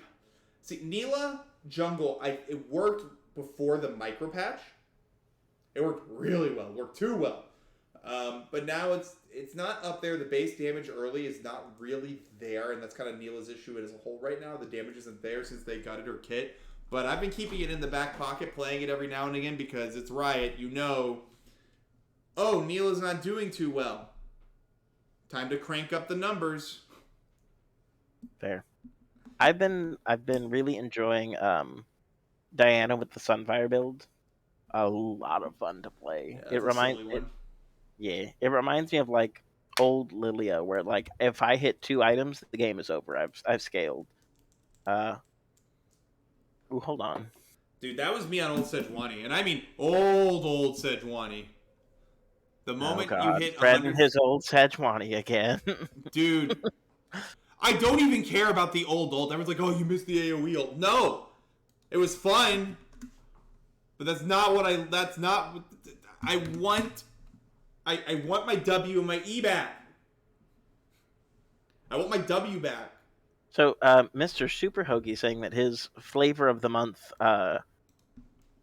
see Neela Jungle. It worked before the micro patch. It worked really well. Worked too well. But now it's not up there. The base damage early is not really there, and that's kind of Neela's issue as a whole right now. The damage isn't there since they got it her kit. But I've been keeping it in the back pocket, playing it every now and again because it's Riot. Oh, Neela's not doing too well. Time to crank up the numbers. Fair. I've been really enjoying Diana with the Sunfire build. A lot of fun to play. Yeah, that's a silly one. Yeah, it reminds me of like old Lilia, where like if I hit 2 items, the game is over. I've scaled. Ooh, hold on. Dude, that was me on old Sejuani. And I mean old Sejuani. The Oh moment you god, hit Fred and 100... his old Sejuani again. Dude, I don't even care about the old ult. Everyone's like, oh, you missed the AoE ult. No! It was fun. But that's not what I... That's not... What, I want... I want my W and my E back. I want my W back. So, Mr. Super Hoagie saying that his flavor of the month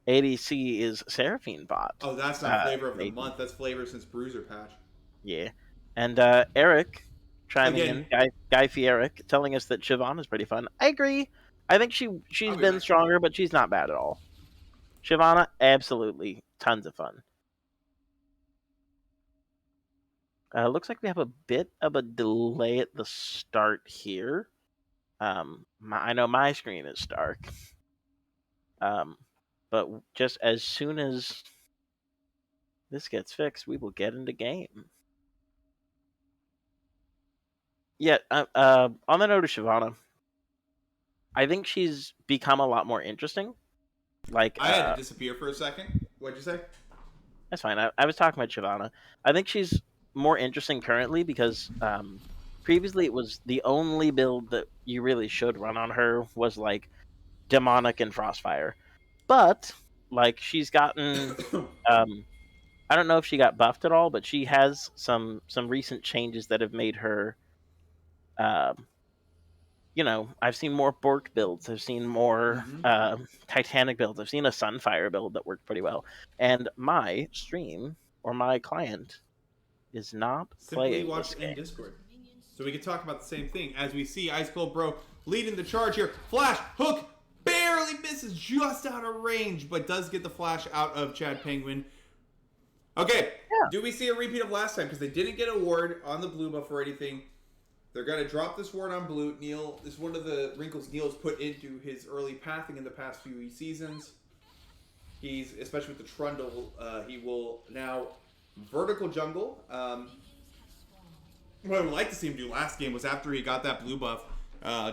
ADC is Seraphine Bot. Oh, that's not flavor of the maybe. month. That's flavor since Bruiser Patch. Yeah. And Eric chiming Again, in, Guy Eric, telling us that Siobhan is pretty fun. I agree. I think she's been stronger, but she's not bad at all. Shyvana, absolutely tons of fun. Looks like we have a bit of a delay at the start here. I know my screen is dark. But just as soon as this gets fixed, we will get into game. Yeah, on the note of Shyvana, I think she's become a lot more interesting. Like I had to disappear for a second. What'd you say? That's fine. I was talking about Shyvana. I think she's more interesting currently because previously it was the only build that you really should run on her was like Demonic and Frostfire. But like she's gotten I don't know if she got buffed at all, but she has some recent changes that have made her I've seen more Bork builds. I've seen more Titanic builds. I've seen a Sunfire build that worked pretty well. And my stream or my client is not Simply playing watch this in game. Discord. So we can talk about the same thing. As we see, Ice Cold Bro leading the charge here. Flash, hook, barely misses, just out of range, but does get the flash out of Chad Penguin. Okay, do we see a repeat of last time? Because they didn't get a ward on the blue buff or anything. They're going to drop this ward on blue. Neil is one of the wrinkles Neil's put into his early pathing in the past few seasons. He's, especially with the Trundle, he will now vertical jungle. What I would like to see him do last game was after he got that blue buff,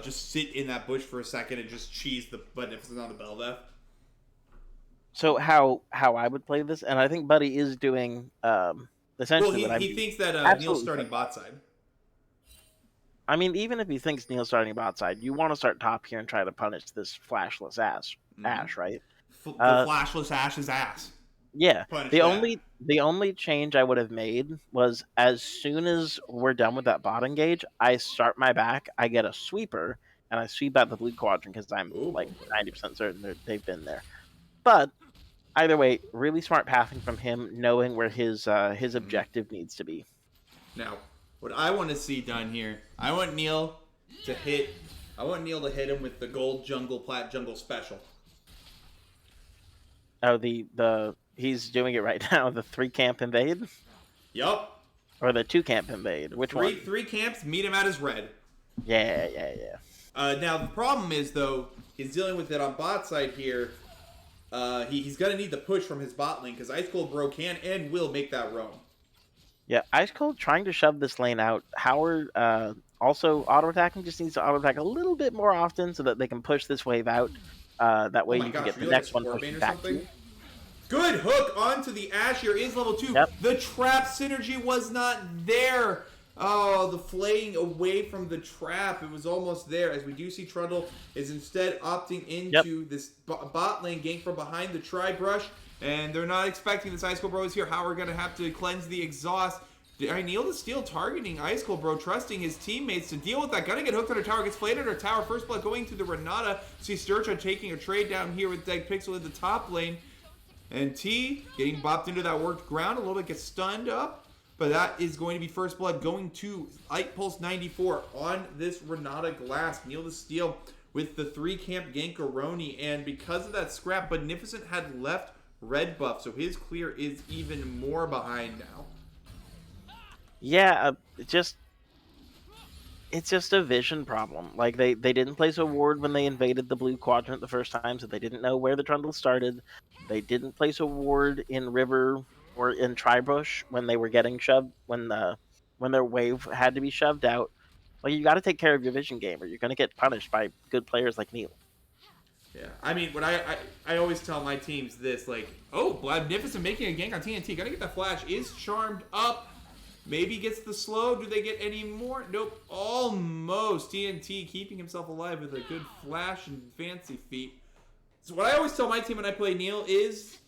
just sit in that bush for a second and just cheese the button if it's not a Bel'Veth. So how I would play this, and I think Buddy is doing essentially well, what he thinks that Neil's starting bot side. I mean, even if he thinks Neil's starting bot side, you want to start top here and try to punish this flashless Ash, right? The flashless Ash's ass. Yeah. Punish the only change I would have made was as soon as we're done with that bot engage, I start my back, I get a sweeper, and I sweep out the blue quadrant because I'm like 90% certain they've been there. But either way, really smart pathing from him, knowing where his objective needs to be. Now, what I want to see done here, I want Neil to hit him with the gold jungle, plat jungle special. Oh, he's doing it right now. The 3 camp invade. Yup. Or the 2 camp invade. Which one? 3 camps. Meet him at his red. Yeah. Now the problem is though, he's dealing with it on bot side here. He's gonna need the push from his bot lane because Ice Cold Bro can and will make that roam. Yeah, Ice Cold trying to shove this lane out. Howard also auto-attacking, just needs to auto-attack a little bit more often so that they can push this wave out. That way you can get the next one pushed back to you. Good hook onto the Ashe here is level 2. Yep. The trap synergy was not there. Oh, the flaying away from the trap. It was almost there. As we do see Trundle is instead opting into this bot lane gank from behind the tri-brush. And they're not expecting this Ice Cold Bro is here. How we're going to have to cleanse the exhaust. Neil the Steel targeting Ice Cold Bro, trusting his teammates to deal with that. Gonna get hooked on her tower, gets flayed at her tower. First blood going to the Renata. See Sturcha taking a trade down here with Dag Pixel in the top lane. And T getting bopped into that worked ground. A little bit gets stunned up. But that is going to be first blood going to Ike Pulse 94 on this Renata Glass. Neil the Steel with the 3 camp Gankaroni. And because of that scrap, Beneficent had left red buff. So his clear is even more behind now. Yeah, it's just a vision problem. Like they didn't place a ward when they invaded the blue quadrant the first time, so they didn't know where the Trundle started. They didn't place a ward in river or in Tribush when they were getting shoved when when their wave had to be shoved out. Like, you got to take care of your vision game, or you're going to get punished by good players like Neil. Yeah, I mean, what I always tell my teams this, like, oh, Magnificent making a gank on TNT. Gotta get that flash. Is charmed up. Maybe gets the slow. Do they get any more? Nope. Almost. TNT keeping himself alive with a good flash and fancy feet. So what I always tell my team when I play Neil is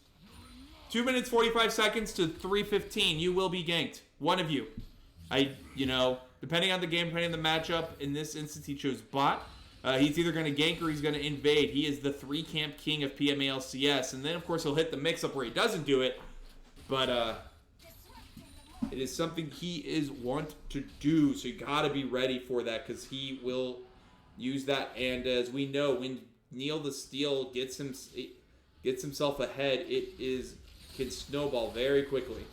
2 minutes, 45 seconds to 3:15. You will be ganked. One of you. Depending on the game, depending on the matchup, in this instance, he chose bot. He's either going to gank or he's going to invade. He is the 3-camp king of PMA LCS. And then, of course, he'll hit the mix-up where he doesn't do it. But it is something he is want to do. So you got to be ready for that because he will use that. And as we know, when Neil the Steel gets himself ahead, can snowball very quickly.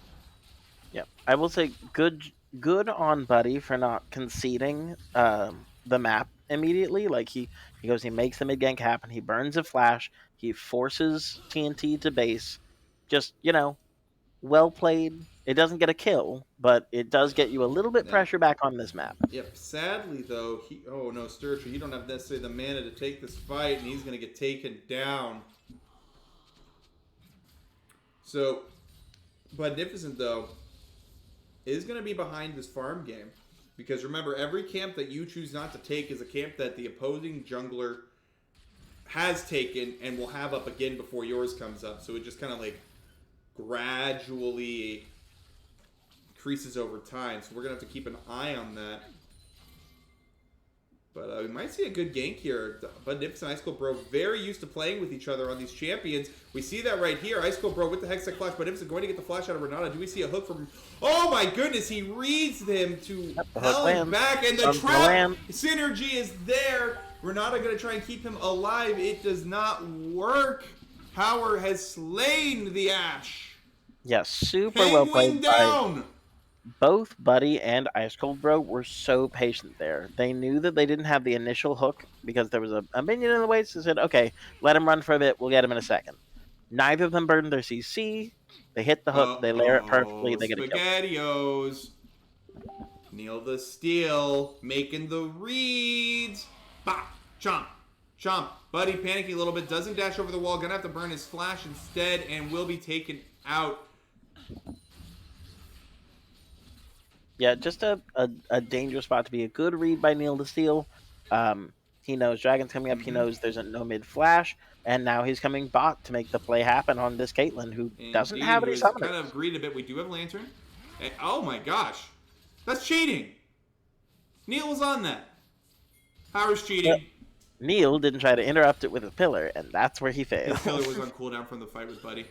Yeah, I will say good on Buddy for not conceding the map immediately. Like he makes the mid gank happen. He burns a flash. He forces TNT to base. Just well played. It doesn't get a kill, but it does get you a little bit pressure back on this map. Yep. Sadly, though, Sturcher, you don't have necessarily the mana to take this fight, and he's going to get taken down. So, Magnificent, though, is going to be behind this farm game. Because remember, every camp that you choose not to take is a camp that the opposing jungler has taken and will have up again before yours comes up. So it just kind of like gradually increases over time. So we're going to have to keep an eye on that. But we might see a good gank here. Magnificent and Ice Cold Bro very used to playing with each other on these champions. We see that right here. Ice Cold Bro with the Hextech Flash. Magnificent going to get the flash out of Renata. Do we see a hook from... Oh my goodness, he reads them to hell and back. And the trap synergy is there. Renata going to try and keep him alive. It does not work. Power has slain the Ashe. Yes, super well played by both Buddy and Ice Cold Bro were so patient there. They knew that they didn't have the initial hook because there was a minion in the way, so they said, okay, let him run for a bit, we'll get him in a second. Neither of them burned their CC. They hit the hook, they layer it perfectly, they get a kill. SpaghettiOs. Neil the Steel making the reads. Bop, chomp, chomp. Buddy panicking a little bit, doesn't dash over the wall, gonna have to burn his flash instead, and will be taken out. Yeah, just a dangerous spot to be. A good read by Neil the Steel. He knows Dragon's coming up. He knows there's a no mid flash, and now he's coming bot to make the play happen on this Caitlyn, who doesn't have any summoners. Kind of greed a bit. We do have Lantern. And, oh my gosh, that's cheating. Neil was on that. Power's cheating. Well, Neil didn't try to interrupt it with a pillar, and that's where he failed. His pillar was on cooldown from the fight with Buddy.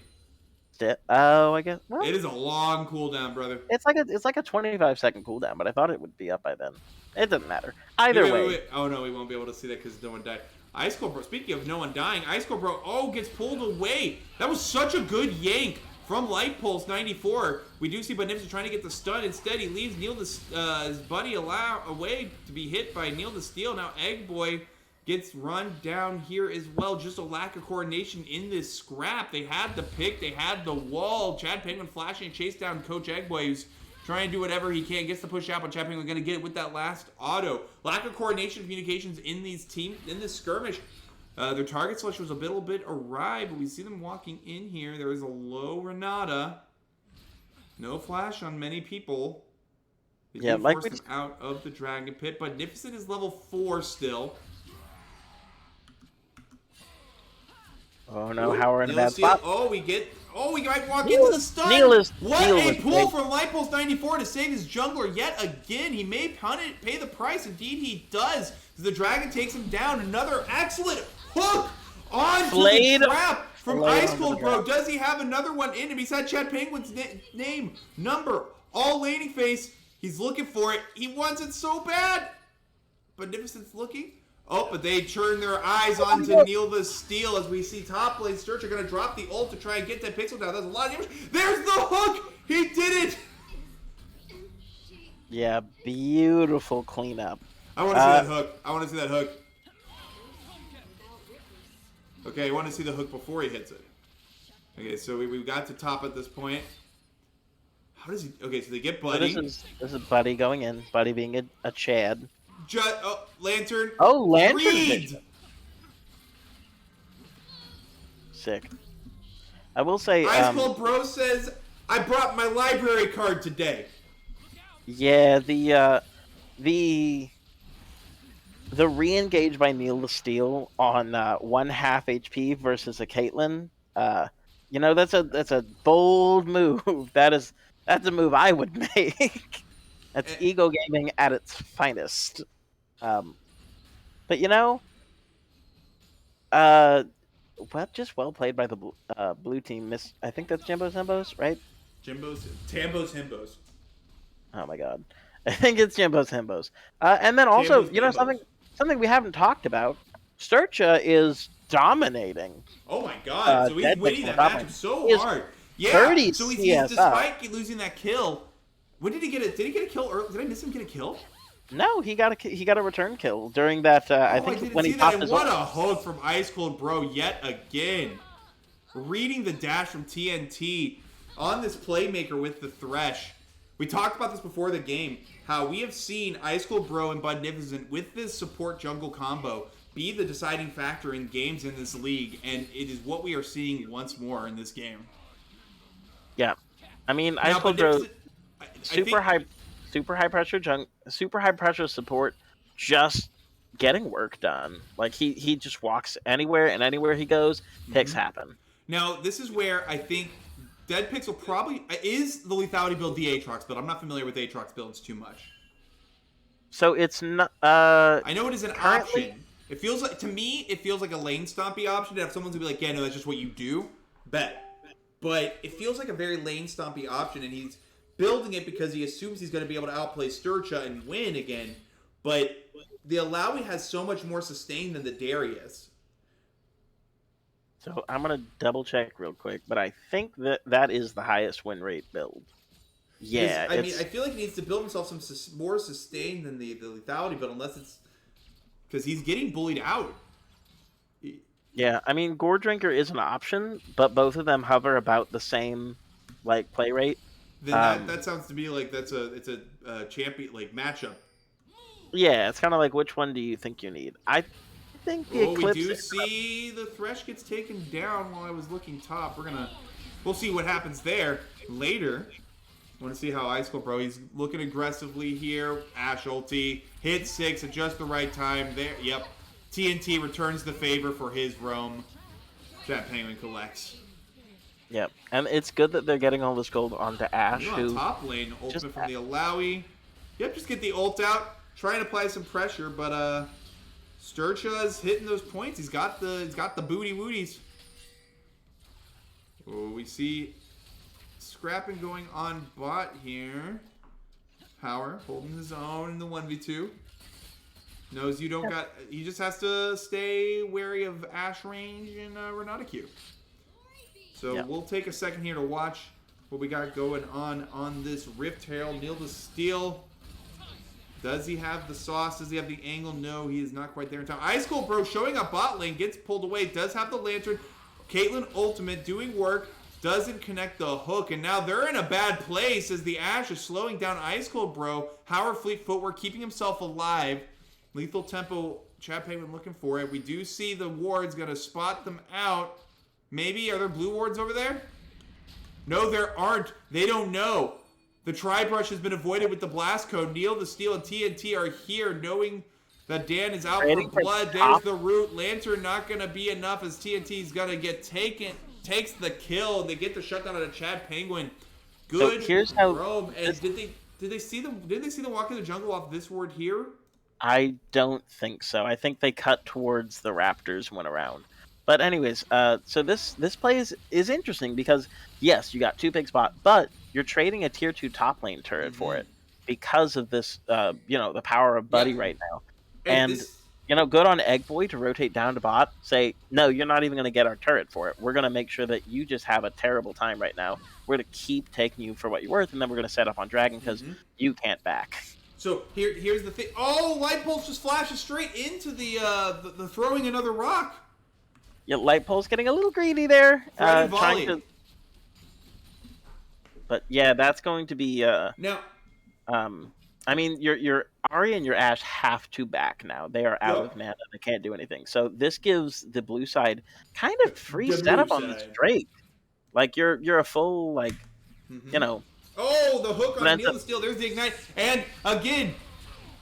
Oh, I guess. Well, it is a long cooldown, brother. It's like a 25-second cooldown, but I thought it would be up by then. It doesn't matter. Either way. Wait. Oh no, we won't be able to see that because no one died. Ice Cold Bro. Speaking of no one dying, Ice Cold Bro. Gets pulled away. That was such a good yank from Light Pulse 94. We do see Magnificent trying to get the stun. Instead, he leaves Neil his buddy away to be hit by Neil the Steel. Now Egg Boy gets run down here as well. Just a lack of coordination in this scrap. They had the pick. They had the wall. Chad Penguin flashing and chase down Coach Eggboy, who's trying to do whatever he can. Gets the push out, but Chad Penguin going to get it with that last auto. Lack of coordination communications in these teams, in this skirmish. Their target selection was a little bit awry, but we see them walking in here. There is a low Renata. No flash on many people. They do force them out of the Dragon Pit. Magnificent is level 4 still. Oh no, how we're in a bad spot. We might walk into the stun. Neil is pull from Light Pulse 94 to save his jungler yet again. He may pay the price. Indeed, he does. The Dragon takes him down. Another excellent hook onto the trap from Ice Cold Bro. Does he have another one in him? He's had Chad Penguin's name, number, all laning face. He's looking for it. He wants it so bad. Magnificent's looking. Oh, but they turn their eyes onto Neil the Steel as we see top lane Sturch are going to drop the ult to try and get that pixel down. That's a lot of damage. There's the hook! He did it! Yeah, beautiful cleanup. I want to see that hook. I want to see that hook. Okay, I want to see the hook before he hits it. Okay, so we got to top at this point. How does he? Okay, so they get So Buddy. this is Buddy going in. Buddy being a Chad. Lantern. Oh, Lantern Reed. vision. Sick. I will say. Ice Cold Bro says, "I brought my library card today." Yeah, the re-engage by Neil the Steel on 1/2 HP versus a Caitlyn. That's a bold move. That's a move I would make. That's ego gaming at its finest. But just well played by the blue team. I think that's Jimbo's Himbos, right? Tambo's Himbos. Oh my god, I think it's Jimbo's Himbos. And then also, Himbos. something we haven't talked about. Sturcha is dominating. Oh my god! So he's winning that matchup so hard. Yeah. 30 so he's CSI. despite losing that kill. When did he get it? Did he get a kill early? Did I miss him get a kill? No, he got a return kill during that. I think when he popped his. What a hook from Ice Cold Bro yet again. Reading the dash from TNT on this playmaker with the Thresh. We talked about this before the game. How we have seen Ice Cold Bro and Budnificent with this support jungle combo be the deciding factor in games in this league, and it is what we are seeing once more in this game. Yeah, I mean, Ice Cold Bro, super high pressure support, just getting work done. Like he just walks anywhere, and anywhere he goes, picks happen. Now this is where I think Dead Pixel probably is the lethality build, the Aatrox build. I'm not familiar with Aatrox builds too much. So it's not. I know it is an option. It feels like, to me, it feels like a lane stompy option. And if someone's gonna be like, yeah, no, that's just what you do, bet. But it feels like a very lane stompy option, and he's building it because he assumes he's gonna be able to outplay Sturcha and win again. But the Alawi has so much more sustain than the Darius. So I'm gonna double check real quick, but I think that is the highest win rate build. Yeah, I mean, I feel like he needs to build himself some more sustain than the lethality, but unless it's because he's getting bullied out. Yeah, I mean, Gore Drinker is an option, but both of them hover about the same play rate. Then that sounds to me like it's a champion matchup. Yeah, it's kind of like, which one do you think you need? I think the Eclipse. We do see the Thresh gets taken down while I was looking top. We'll see what happens there later. I want to see how Ice Cold Bro, he's looking aggressively here. Ash ulti, hit 6 at just the right time. There, yep. TNT returns the favor for his roam. That Penguin collects. Yep, and it's good that they're getting all this gold onto Ash. Who top lane, ultimate from the Alawi. Yep, just get the ult out. Try and apply some pressure, but Sturcha is hitting those points. He's got the booty wooties. Oh, we see scrapping going on bot here. Power holding his own in the 1v2. Knows you don't got. He just has to stay wary of Ash range and Renata Q. So we'll take a second here to watch what we got going on this Rift Herald. Neil the Steel. Does he have the sauce? Does he have the angle? No, he is not quite there in time. Ice Cold Bro showing up bot lane. Gets pulled away. Does have the Lantern. Caitlyn ultimate doing work. Doesn't connect the hook. And now they're in a bad place as the Ash is slowing down Ice Cold Bro. Howard Fleet footwork keeping himself alive. Lethal tempo. Chad Penguin looking for it. We do see the wards going to spot them out. Maybe. Are there blue wards over there? No, there aren't. They don't know. The Tri-Brush has been avoided with the blast code. Neil, the Steel, and TNT are here, knowing that Dan is out for blood. There's the root. Lantern not going to be enough as TNT's going to get taken. Takes the kill, and they get the shutdown on a Chad Penguin. Good. So here's how. Rome. And did they see them walk in the jungle off this ward here? I don't think so. I think they cut towards the Raptors and went around. But anyways, so this play is interesting because yes, you got 2 big spot, but you're trading a tier 2 top lane turret for it because of this, the power of Buddy right now. And good on Eggboy to rotate down to bot. Say no, you're not even going to get our turret for it. We're going to make sure that you just have a terrible time right now. We're going to keep taking you for what you're worth, and then we're going to set up on Dragon because you can't back. So here's the thing. Oh, Light Pulse just flashes straight into the throwing another rock. Yeah, Light Pole's getting a little greedy there. Trying to. But yeah, that's going to be Now, I mean, your Ari and your Ashe have to back now. They are out yep, of mana. They can't do anything. So this gives the blue side kind of free the blue setup on this side. Drake. Like you're a full like Mm-hmm. you know Oh, the hook what on ends Neil up the Steel. There's the ignite. And again,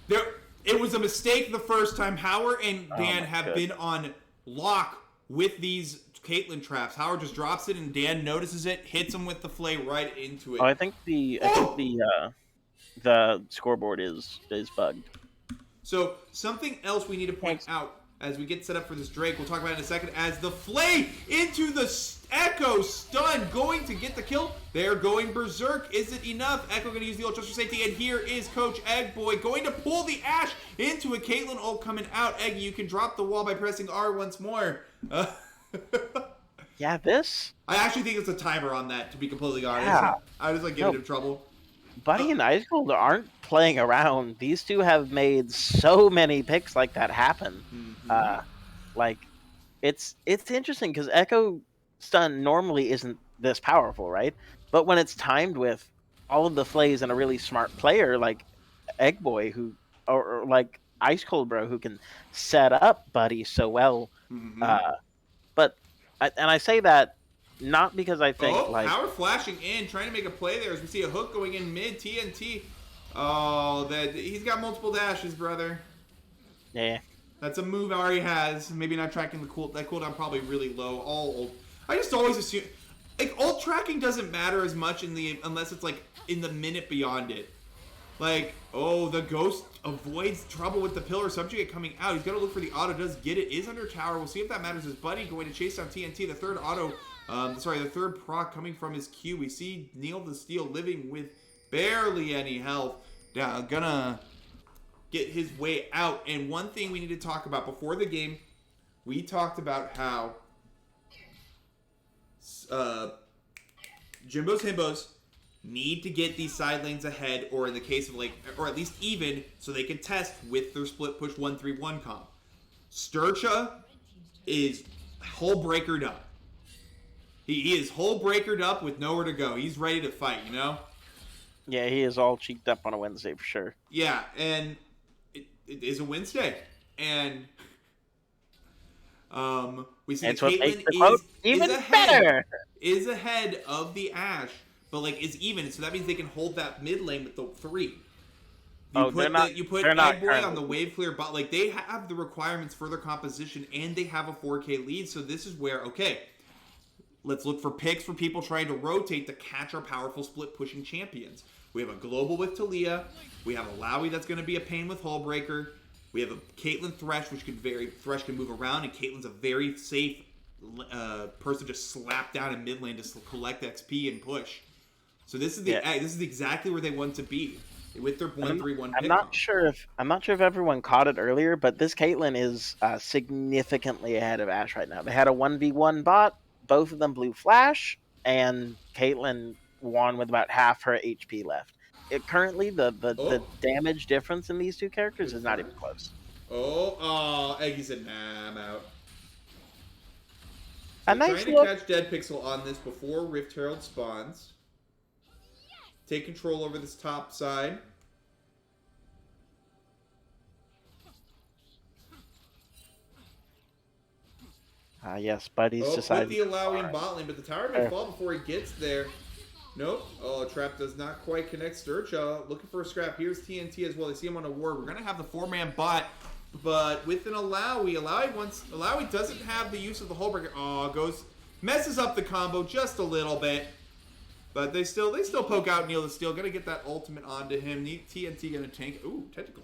there it was a mistake the first time. Howard and oh Dan my have goodness. been on lock with these Caitlyn traps. Howard just drops it and Dan notices it, hits him with the flay right into Oh, it. I think Oh! the scoreboard is bugged. So something else we need to point Thanks. out as we get set up for this Drake, we'll talk about it in a second, as the flay into the Echo stun, going to get the kill. They're going berserk. Is it enough? Echo going to use the ult just for safety, and here is Coach Eggboy going to pull the Ashe into a Caitlyn ult coming out. Eggy, you can drop the wall by pressing R once more. Yeah, this. I actually think it's a timer on that, to be completely honest. Yeah. I was like giving him trouble. Buddy and Ice Cold aren't playing around. These two have made so many picks like that happen. Mm-hmm. Like it's interesting because Echo Stun normally isn't this powerful, right? But when it's timed with all of the flays and a really smart player like Egg Boy who or like Ice Cold Bro who can set up Buddy so well. Mm-hmm. Uh, but I say that not because I think Oh, like Howard flashing in, trying to make a play there as we see a hook going in mid TNT. Oh, that he's got multiple dashes, brother. yeah. That's a move Ari has. Maybe not tracking the that cooldown probably really low. All ult. I just always assume like ult tracking doesn't matter as much unless it's like in the minute beyond it. Like, oh, the ghost avoids trouble with the pillar subjugate coming out. He's got to look for the auto. Does get it. Is under tower. We'll see if that matters. His buddy going to chase down TNT. The third auto, the third proc coming from his Q. We see Neil the Steel living with barely any health. Now, gonna get his way out. And one thing we need to talk about before the game, we talked about how Jimbo's Himbos need to get these side lanes ahead, or in the case of like, or at least even, so they can test with their split push 1-3-1 comp. Sturcha is whole breakered up. He is whole breakered up with nowhere to go. He's ready to fight, you know? Yeah, he is all cheeked up on a Wednesday for sure. Yeah, and it is a Wednesday. And we see It's that what makes Caitlyn the quote even better. is ahead of the Ashe, but like is even, so that means they can hold that mid lane with the 3. You put Egg Boy on the wave clear bot. Like they have the requirements for their composition, and they have a 4K lead. So this is where, okay, let's look for picks for people trying to rotate to catch our powerful split pushing champions. We have a global with Talia. We have a Lowy that's going to be a pain with Hullbreaker. We have a Caitlyn Thresh, which Thresh can move around, and Caitlyn's a very safe person to slap down in mid lane to collect XP and push. So this is exactly where they want to be with their 1-3-1 pick. I'm not sure if everyone caught it earlier, but this Caitlyn is significantly ahead of Ashe right now. They had a 1v1 bot, both of them blew flash, and Caitlyn won with about half her HP left. Currently, the damage difference in these two characters is not even close. Eggy said, nah, I'm out. So nice trying to catch Dead Pixel on this before Rift Herald spawns. Take control over this top side. Yes, Buddy's decided. Put the Alawi in bot lane, but the tower may fall before he gets there. Nope. Oh, Trap does not quite connect. Sturcha looking for a scrap. Here's TNT as well. They see him on a ward. We're going to have the 4-man bot, but with an Alawi doesn't have the use of the Hullbreaker. Oh, messes up the combo just a little bit. But they still poke out Neil the Steel. Going to get that ultimate onto him. TNT going to tank. Ooh, Tentacle.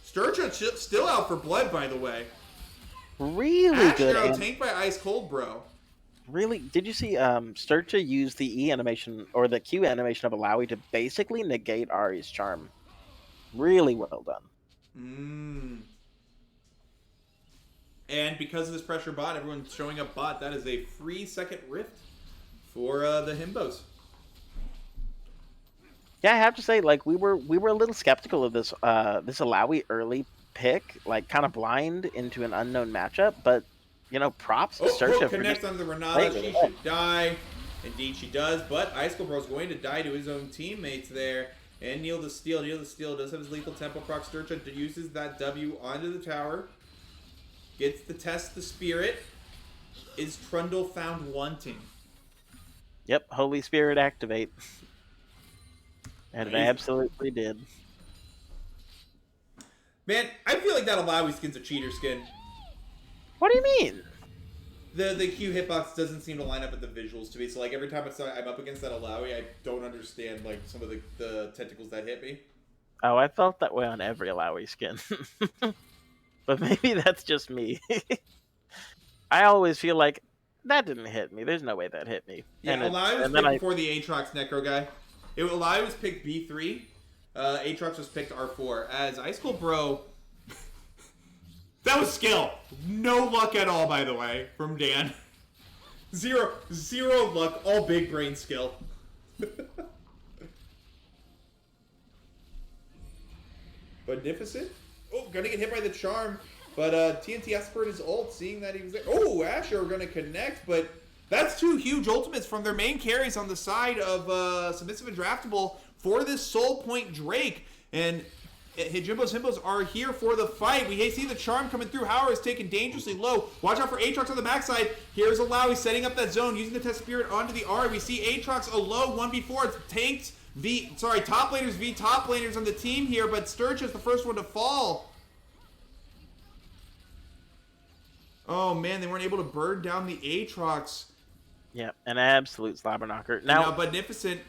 Sturcha still out for blood, by the way. Really good. Tanked by Ice Cold Bro. Really, did you see Sturcha use the E animation or the Q animation of Alawi to basically negate Ari's charm? Really well done. And because of this pressure bot, everyone's showing up bot. That is a free second rift for the Himbos. Yeah, I have to say, like we were a little skeptical of this this Alawi early pick, like kind of blind into an unknown matchup, but. You know, props to Sturcha. Connects on the Renata. She should die. Indeed she does, but Ice Cold Bro is going to die to his own teammates there. And Neil the Steel does have his lethal tempo proc. Sturcha uses that W onto the tower. Gets the test the spirit. Is Trundle found wanting? Yep, Holy Spirit activate. And Amazing. it absolutely did. Man, I feel like that Alawi skin's a cheater skin. What do you mean? The Q hitbox doesn't seem to line up with the visuals to me. So like every time I'm up against that Alawi, I don't understand like some of the tentacles that hit me. Oh, I felt that way on every Alawi skin. But maybe that's just me. I always feel like that didn't hit me. There's no way that hit me. Yeah, Alawi was picked before the Aatrox Necro guy. Alawi was picked B3. Aatrox was picked R4. As Ice Cold Bro... That was skill. No luck at all, by the way, from Dan. Zero luck, all big brain skill. Magnificent. Oh, gonna get hit by the charm. But TNT Esper his ult, seeing that he was there. Oh, Asher are gonna connect, but that's two huge ultimates from their main carries on the side of Submissive and Draftable for this Soul Point Drake. And Himbos are here for the fight. We see the charm coming through. Howard is taken dangerously low. Watch out for Aatrox on the backside. Here's Alawi setting up that zone, using the Test Spirit onto the R. We see Aatrox a low 1v4. It's tanks top laners v top laners on the team here, but Sturch is the first one to fall. Oh man, they weren't able to burn down the Aatrox. Yeah, an absolute slobber knocker. Now Magnificent.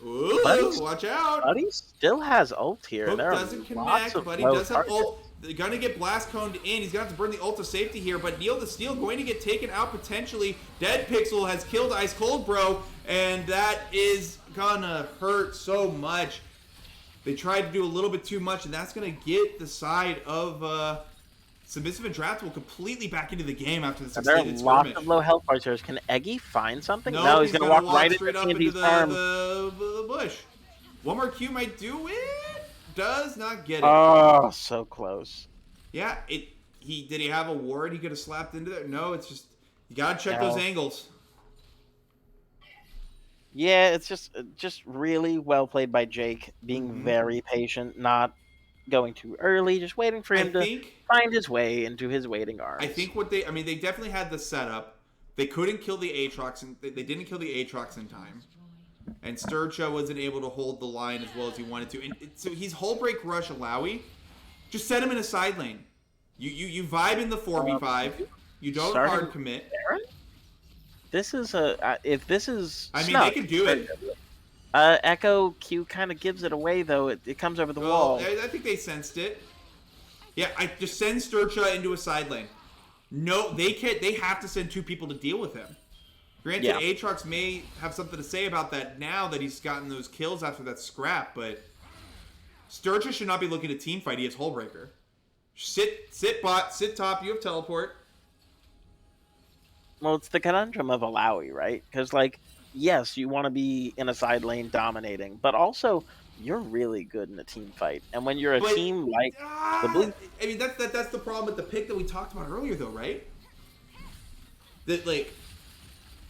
Ooh, watch out. Buddy still has ult here. Hook doesn't connect, but he does have ult. They're going to get blast coned in. He's going to have to burn the ult to safety here, but Neil the Steel going to get taken out potentially. Dead Pixel has killed Ice Cold Bro, and that is going to hurt so much. They tried to do a little bit too much, and that's going to get the side of Submissive and Draftable completely back into the game after this extended skirmish. There are lots of low health bars here. Can Eggy find something? No, he's going to walk right straight up into the bush. One more Q might do it. Does not get it. Oh, so close. Yeah, did he have a ward he could have slapped into there? No, it's just you gotta check those angles. Yeah, it's just really well played by Jake, being very patient, not going too early, just waiting for him to find his way into his waiting arms. I think they definitely had the setup. They couldn't kill the Aatrox, and they didn't kill the Aatrox in time. And Sturcha wasn't able to hold the line as well as he wanted to. And so he's Hull Break Rush Alawi. Just set him in a side lane. You vibe in the 4v5. You don't hard commit. This is if this is I mean, they could do it. Echo Q kind of gives it away, though. It comes over the wall. I think they sensed it. Yeah, I just send Sturcha into a side lane. No, they can't. They have to send two people to deal with him. Granted, Aatrox may have something to say about that now that he's gotten those kills after that scrap, but Sturcha should not be looking to team fight. He has Hullbreaker. Sit bot, sit top. You have teleport. Well, it's the conundrum of Alawi, right? Because, like, yes, you want to be in a side lane dominating, but also you're really good in a team fight. And when you're a team like the Blue... I mean, that's the problem with the pick that we talked about earlier, though, right? That, like...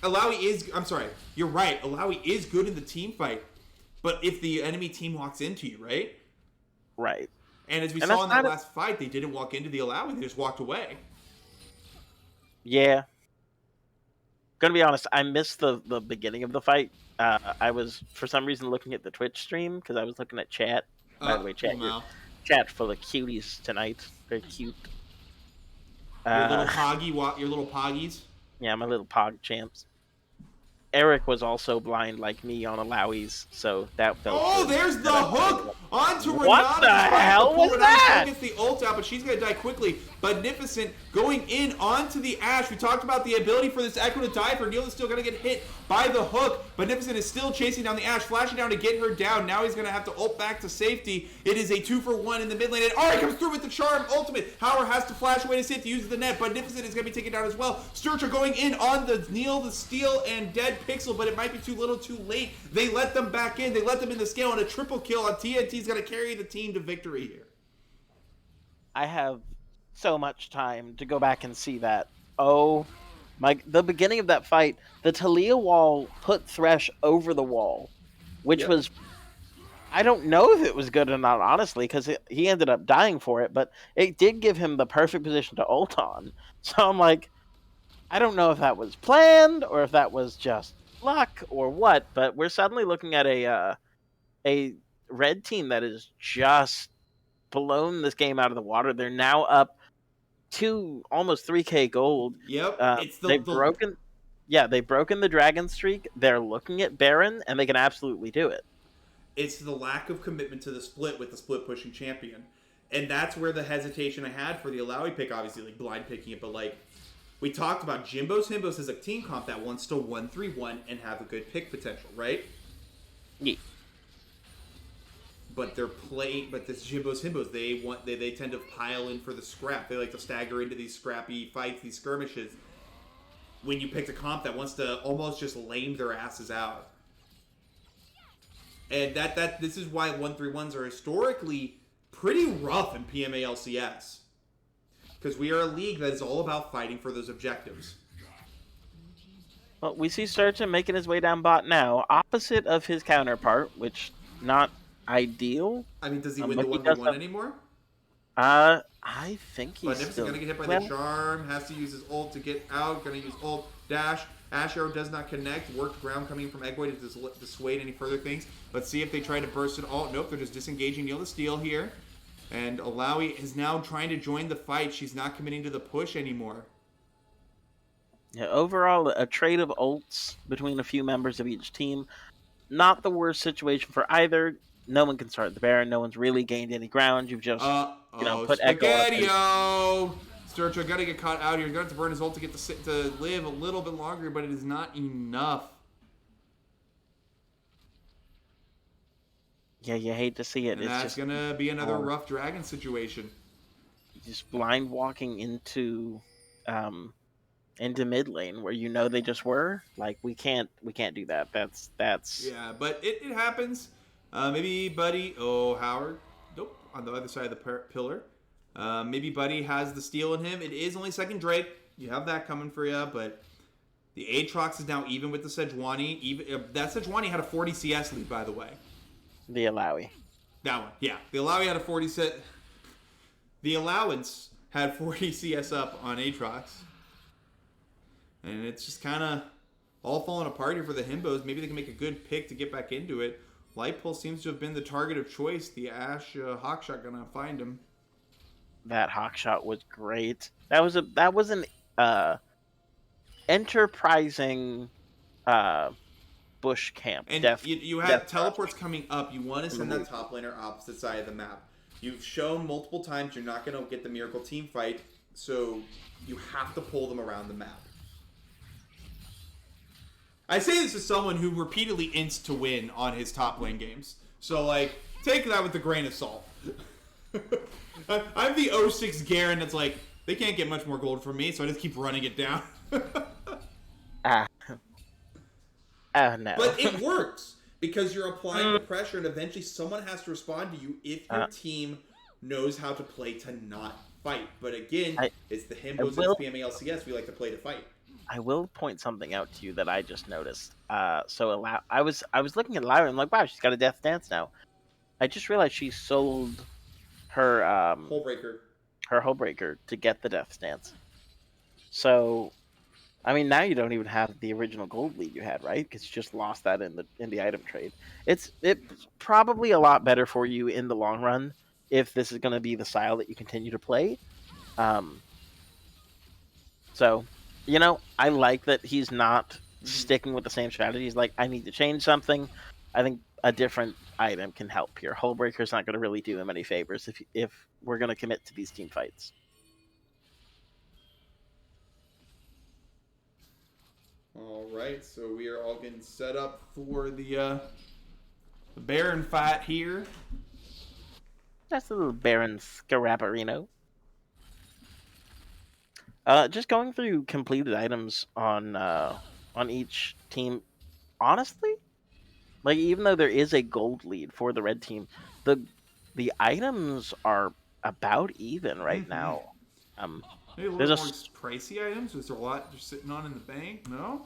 Alawi is... I'm sorry. You're right. Alawi is good in the team fight. But if the enemy team walks into you, right? Right. And as we saw in that last fight, they didn't walk into the Alawi. They just walked away. Yeah. Gonna be honest, I missed the beginning of the fight. I was, for some reason, looking at the Twitch stream because I was looking at chat. By the way, chat full of cuties tonight. Very cute. Your little poggies? Yeah, my little pog champs. Eric was also blind like me on Alawi's, so that felt good. There's the hook onto Renata. What the hell was that? Gets the ult out, but she's going to die quickly. Magnificent going in onto the Ashe. We talked about the ability for this Echo to die for. Neil is still going to get hit by the hook. Magnificent is still chasing down the Ashe, flashing down to get her down. Now he's going to have to ult back to safety. It is a 2-for-1 in the mid lane. And Ari comes through with the charm ultimate. Howard has to flash away to safety, uses the net. Magnificent is going to be taken down as well. Sturcha going in on the Neil, the Steel, and Dead Pixel, but it might be too little too late. They let them back in. They let them in the scale, and a triple kill on TNT's going to carry the team to victory here. I have so much time to go back and see that. Oh The beginning of that fight, the Talia wall put Thresh over the wall, which Yep. was, I don't know if it was good or not, honestly, because he ended up dying for it, but it did give him the perfect position to ult on. So I'm like, I don't know if that was planned or if that was just luck or what, but we're suddenly looking at a red team that has just blown this game out of the water. They're now up to almost 3K gold. Yep. It's They've the broken, yeah, they've broken the dragon streak. They're looking at Baron, and they can absolutely do it. it's the lack of commitment to the split with the split pushing champion. And that's where the hesitation I had for the Alawi pick, obviously, like blind picking it, but like we talked about Jimbo's Himbos is a team comp that wants to 1-3-1 and have a good pick potential, right? Yeah. But they're playing but this Jimbo's Himbos, they tend to pile in for the scrap. They like to stagger into these scrappy fights, these skirmishes. When you pick a comp that wants to almost just lame their asses out. And this is why 1-3-1s are historically pretty rough in PMA LCS. Because we are a league that is all about fighting for those objectives. Well, we see Sturgeon making his way down bot now, opposite of his counterpart, which not ideal. I mean, does he win but the he 1v1 have, anymore? I think he's But still gonna get hit by the charm, has to use his ult to get out, gonna use ult, dash. Ash Arrow does not connect. Worked ground coming from Eggway to dissuade any further things. Let's see if they try to burst it all. Nope, they're just disengaging Neil the Steel here. And Alawi is now trying to join the fight. She's not committing to the push anymore. Yeah, overall, a trade of ults between a few members of each team. Not the worst situation for either. No one can start the Baron. No one's really gained any ground. You've just, put Echo on a Spaghetti-O! Sturgeon got to get caught out here. He's going to have to burn his ult to get to live a little bit longer, but it is not enough. Yeah, you hate to see it. And that's going to be another rough dragon situation. Just blind walking into mid lane where you know they just were. Like we can't do that. That's Yeah, but it happens. Maybe Buddy. Oh, Howard. Nope. On the other side of the pillar. Maybe Buddy has the steal in him. It is only second Drake. You have that coming for you, but the Aatrox is now even with the Sejuani. That Sejuani had a 40 CS lead, by the way. The Alawi. That one, yeah. The Alawi had a 40 set. The allowance had 40 CS up on Aatrox. And it's just kind of all falling apart here for the Himbos. Maybe they can make a good pick to get back into it. Light Pulse seems to have been the target of choice. The Ashe Hawkshot gonna find him. That Hawkshot was great. That was an enterprising bush camp. And you have teleports coming up. You want to send that top laner opposite side of the map. You've shown multiple times you're not going to get the Miracle team fight, so you have to pull them around the map. I say this as someone who repeatedly ints to win on his top lane games. So, like, take that with a grain of salt. I'm the 06 Garen that's like, they can't get much more gold from me, so I just keep running it down. No. But it works because you're applying the pressure, and eventually someone has to respond to you if your team knows how to play to not fight. But again, it's the Himbos and PMA LCS. We like to play to fight. I will point something out to you that I just noticed. I was looking at Lyra and I'm like, wow, she's got a death dance now. I just realized she sold her Hullbreaker to get the death stance. So, I mean, now you don't even have the original gold lead you had, right? Because you just lost that in the item trade. It's probably a lot better for you in the long run if this is going to be the style that you continue to play. So, I like that he's not sticking with the same strategy. He's like, I need to change something. I think a different item can help here. Hullbreaker's not going to really do him any favors if we're going to commit to these team fights. All right, so we are all getting set up for the Baron fight here. That's a little Baron Scarabarino. Just going through completed items on each team. Honestly, like even though there is a gold lead for the red team, the items are about even right now. Maybe a little There's bit a more s- pricey items. Is there a lot just sitting on in the bank? No.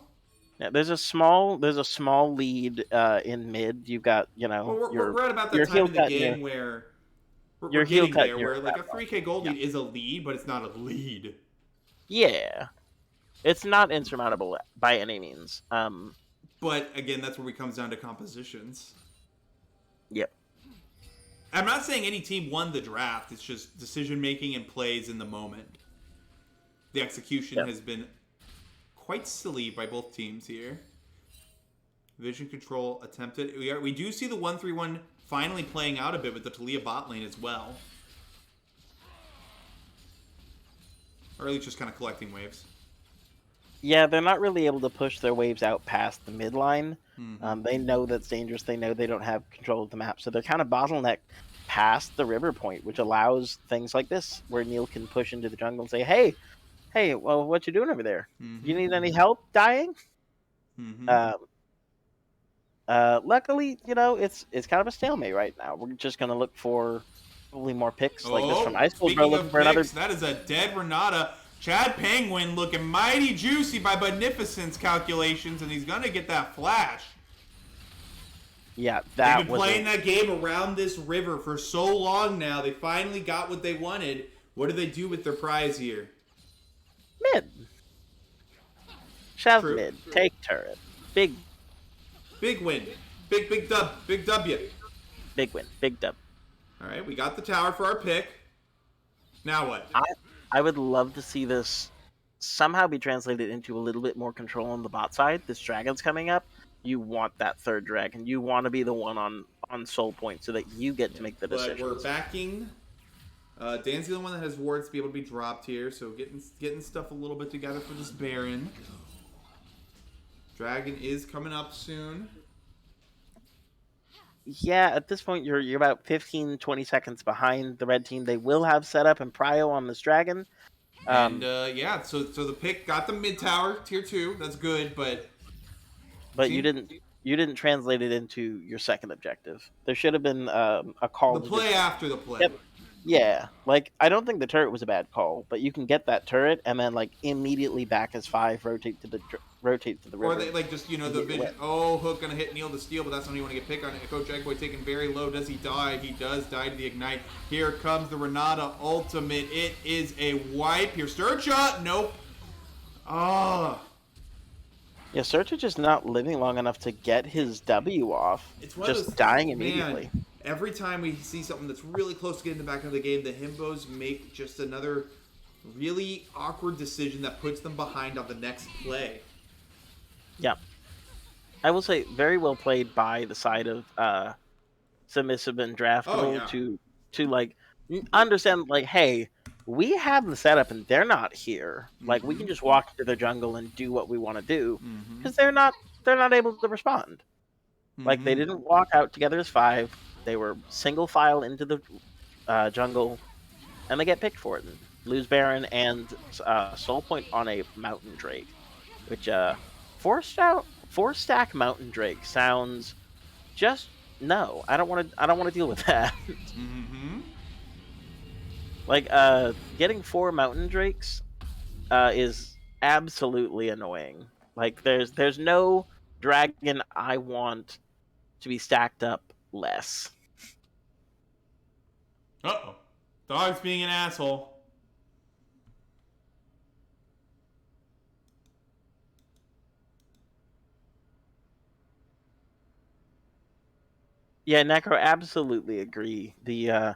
yeah, there's a small lead in mid. You've got Well, we're your right about that your time heel in the cut and game where we're your heel getting cut there, and your where like a 3K gold yeah lead is a lead, but it's not a lead. yeah. It's not insurmountable by any means. But again, that's where we comes down to compositions. Yep. I'm not saying any team won the draft. It's just decision making and plays in the moment. The execution Yep. has been quite silly by both teams here. Vision control attempted. We do see the 1-3-1 finally playing out a bit with the Talia bot lane as well. Or at least just kind of collecting waves. Yeah, they're not really able to push their waves out past the midline. Mm-hmm. They know that's dangerous. They know they don't have control of the map, so they're kind of bottlenecked past the river point, which allows things like this, where Neil can push into the jungle and say, hey, well, what you doing over there? Mm-hmm. You need any help dying?" Mm-hmm. Um, Luckily, it's kind of a stalemate right now. We're just gonna look for probably more picks like this from Oh, Ice Cold Bro, speaking looking of for another. picks, that is a dead Renata. Chad Penguin looking mighty juicy by Beneficence calculations, and he's going to get that flash. Yeah, that They've been was playing that game around this river for so long now. They finally got what they wanted. What do they do with their prize here? mid. Shove True. mid. Take turret. Big win. Big dub. Big W. win. Big dub. All right, we got the tower for our pick. Now what? I would love to see this somehow be translated into a little bit more control on the bot side. This dragon's coming up. You want that third dragon. You want to be the one on soul point so that you get to make the But decisions. we're backing. Dan's the only one that has wards to be able to be dropped here, so getting stuff a little bit together for this Baron. Dragon is coming up soon. Yeah, at this point you're about 15, 20 seconds behind the red team. They will have setup and prio on this dragon. And yeah, so the pick got the mid tower tier 2. That's good, but you didn't translate it into your second objective. There should have been a call. The play after the play. Yep. Yeah, like I don't think the turret was a bad call, but you can get that turret and then like immediately back as 5, rotate to the river. Or they like just the vision. Oh, Hook gonna hit Neil to steal, but that's when you want to get picked on it. Coach Eggboy taken very low. Does he die? He does die to the ignite. Here comes the Renata ultimate. It is a wipe here. Sturcha, nope. Ah. Yeah, Searcher just not living long enough to get his W off. It's one just of those, dying immediately. Man, every time we see something that's really close to getting the back of the game, the Himbos make just another really awkward decision that puts them behind on the next play. Yeah. I will say very well played by the side of Submissive and Draftable to like understand like, hey, we have the setup and they're not here. Like we can just walk to the jungle and do what we want to do because they're not able to respond. Like they didn't walk out together as 5. They were single file into the jungle, and they get picked for it. And lose Baron and Soul Point on a Mountain Drake, which 4-stack Mountain Drake sounds just no. I don't want to deal with that. Like getting 4 Mountain Drakes is absolutely annoying. Like there's no dragon I want to be stacked up less. Uh-oh. Dog's being an asshole. Yeah, Necro, absolutely agree. The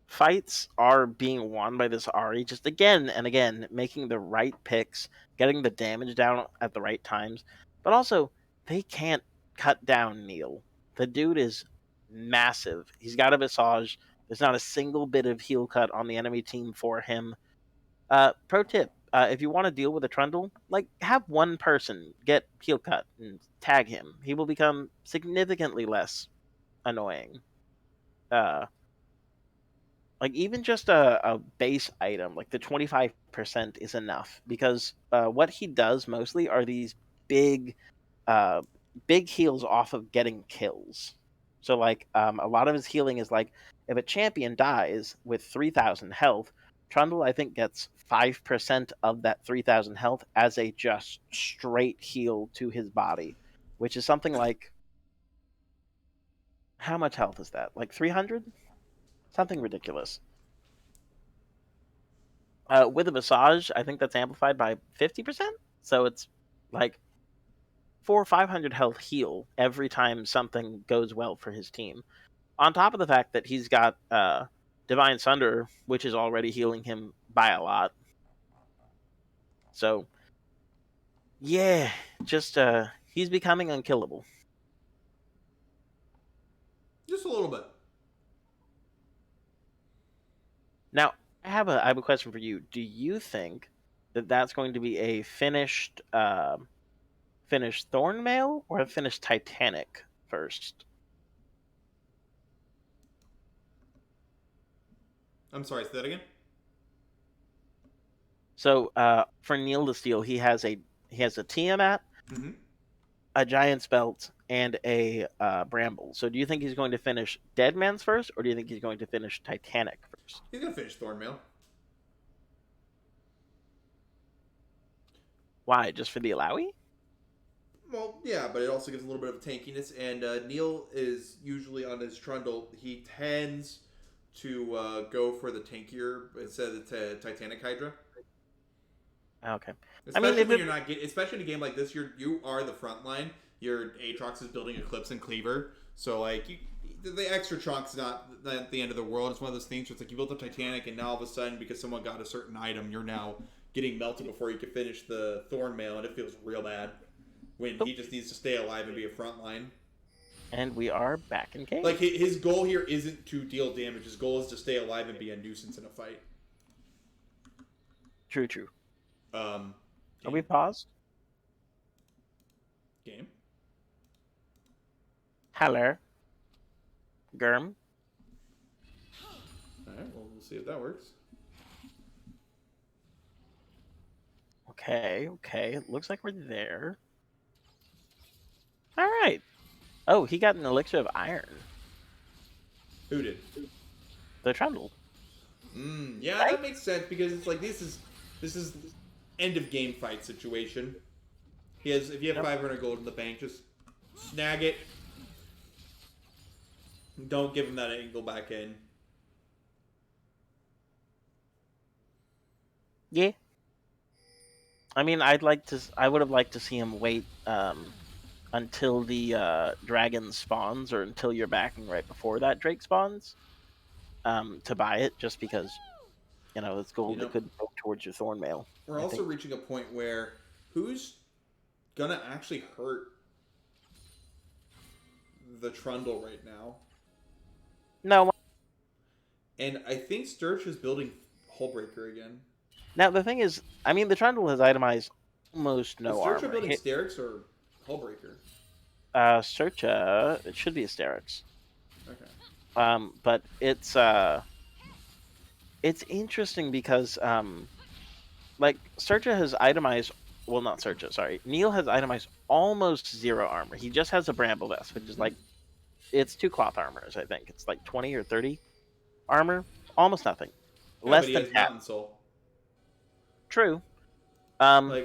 fights are being won by this Ari just again and again, making the right picks, getting the damage down at the right times. But also, they can't cut down Neil. The dude is massive. He's got a Visage. There's not a single bit of heal cut on the enemy team for him. Pro tip, if you want to deal with a Trundle, like have one person get heal cut and tag him. He will become significantly less annoying. Like even just a base item, like the 25% is enough because what he does mostly are these big heals off of getting kills. So like a lot of his healing is like if a champion dies with 3,000 health, Trundle I think gets 5% of that 3,000 health as a just straight heal to his body, which is something like how much health is that? Like 300? Something ridiculous. With a massage, I think that's amplified by 50%. So it's like 400 or 500 health heal every time something goes well for his team. On top of the fact that he's got Divine Sunder, which is already healing him by a lot. So yeah, just he's becoming unkillable. Just a little bit. Now, I have a question for you. Do you think that that's going to be a finished Thornmail or a finished Titanic first? I'm sorry, say that again. So for Neil the Steel, he has a Tiamat, Mm-hmm. a Giant's Belt, and a Bramble. So do you think he's going to finish Deadman's first, or do you think he's going to finish Titanic first? He's gonna finish Thornmail. Why? Just for the Alawi? Well, yeah, but it also gives a little bit of tankiness. And Neil is usually on his Trundle. He tends to go for the tankier instead of the Titanic Hydra. Okay. Especially when you're not getting, especially in a game like this, you are the front line. Your Aatrox is building Eclipse and Cleaver, so like the extra chunk's not at the end of the world. It's one of those things where it's like you built up Titanic, and now all of a sudden, because someone got a certain item, you're now getting melted before you can finish the Thornmail, and it feels real bad when he just needs to stay alive and be a front line. And we are back in game. Like his goal here isn't to deal damage. His goal is to stay alive and be a nuisance in a fight. True. Are we paused? Game. Hello. Germ. Alright, well, we'll see if that works. Okay. Looks like we're there. Alright. Oh, he got an elixir of iron. Who did? The Trundle. Yeah, Right? that makes sense because it's like this is end of game fight situation. If you have 500 gold in the bank, just snag it. Don't give him that angle back in. Yeah. I mean, I would have liked to see him wait until the dragon spawns, or until you're backing right before that Drake spawns, to buy it, just because it's gold that could go towards your Thornmail. We're also reaching a point where who's gonna actually hurt the Trundle right now? No. And I think Sturge is building Hullbreaker again. Now the thing is, I mean, the Trundle has itemized almost no armor. Is Sturge building Sterix or Hullbreaker? Searcha, it should be Asterix. Okay. But it's interesting because like Searcha has itemized. Well, not Searcha. Sorry, Neil has itemized almost zero armor. He just has a Bramble Vest, which is like it's 2 cloth armors. I think it's like 20 or 30 armor, almost nothing. Yeah, Less but he than has half. Mountain Soul. True.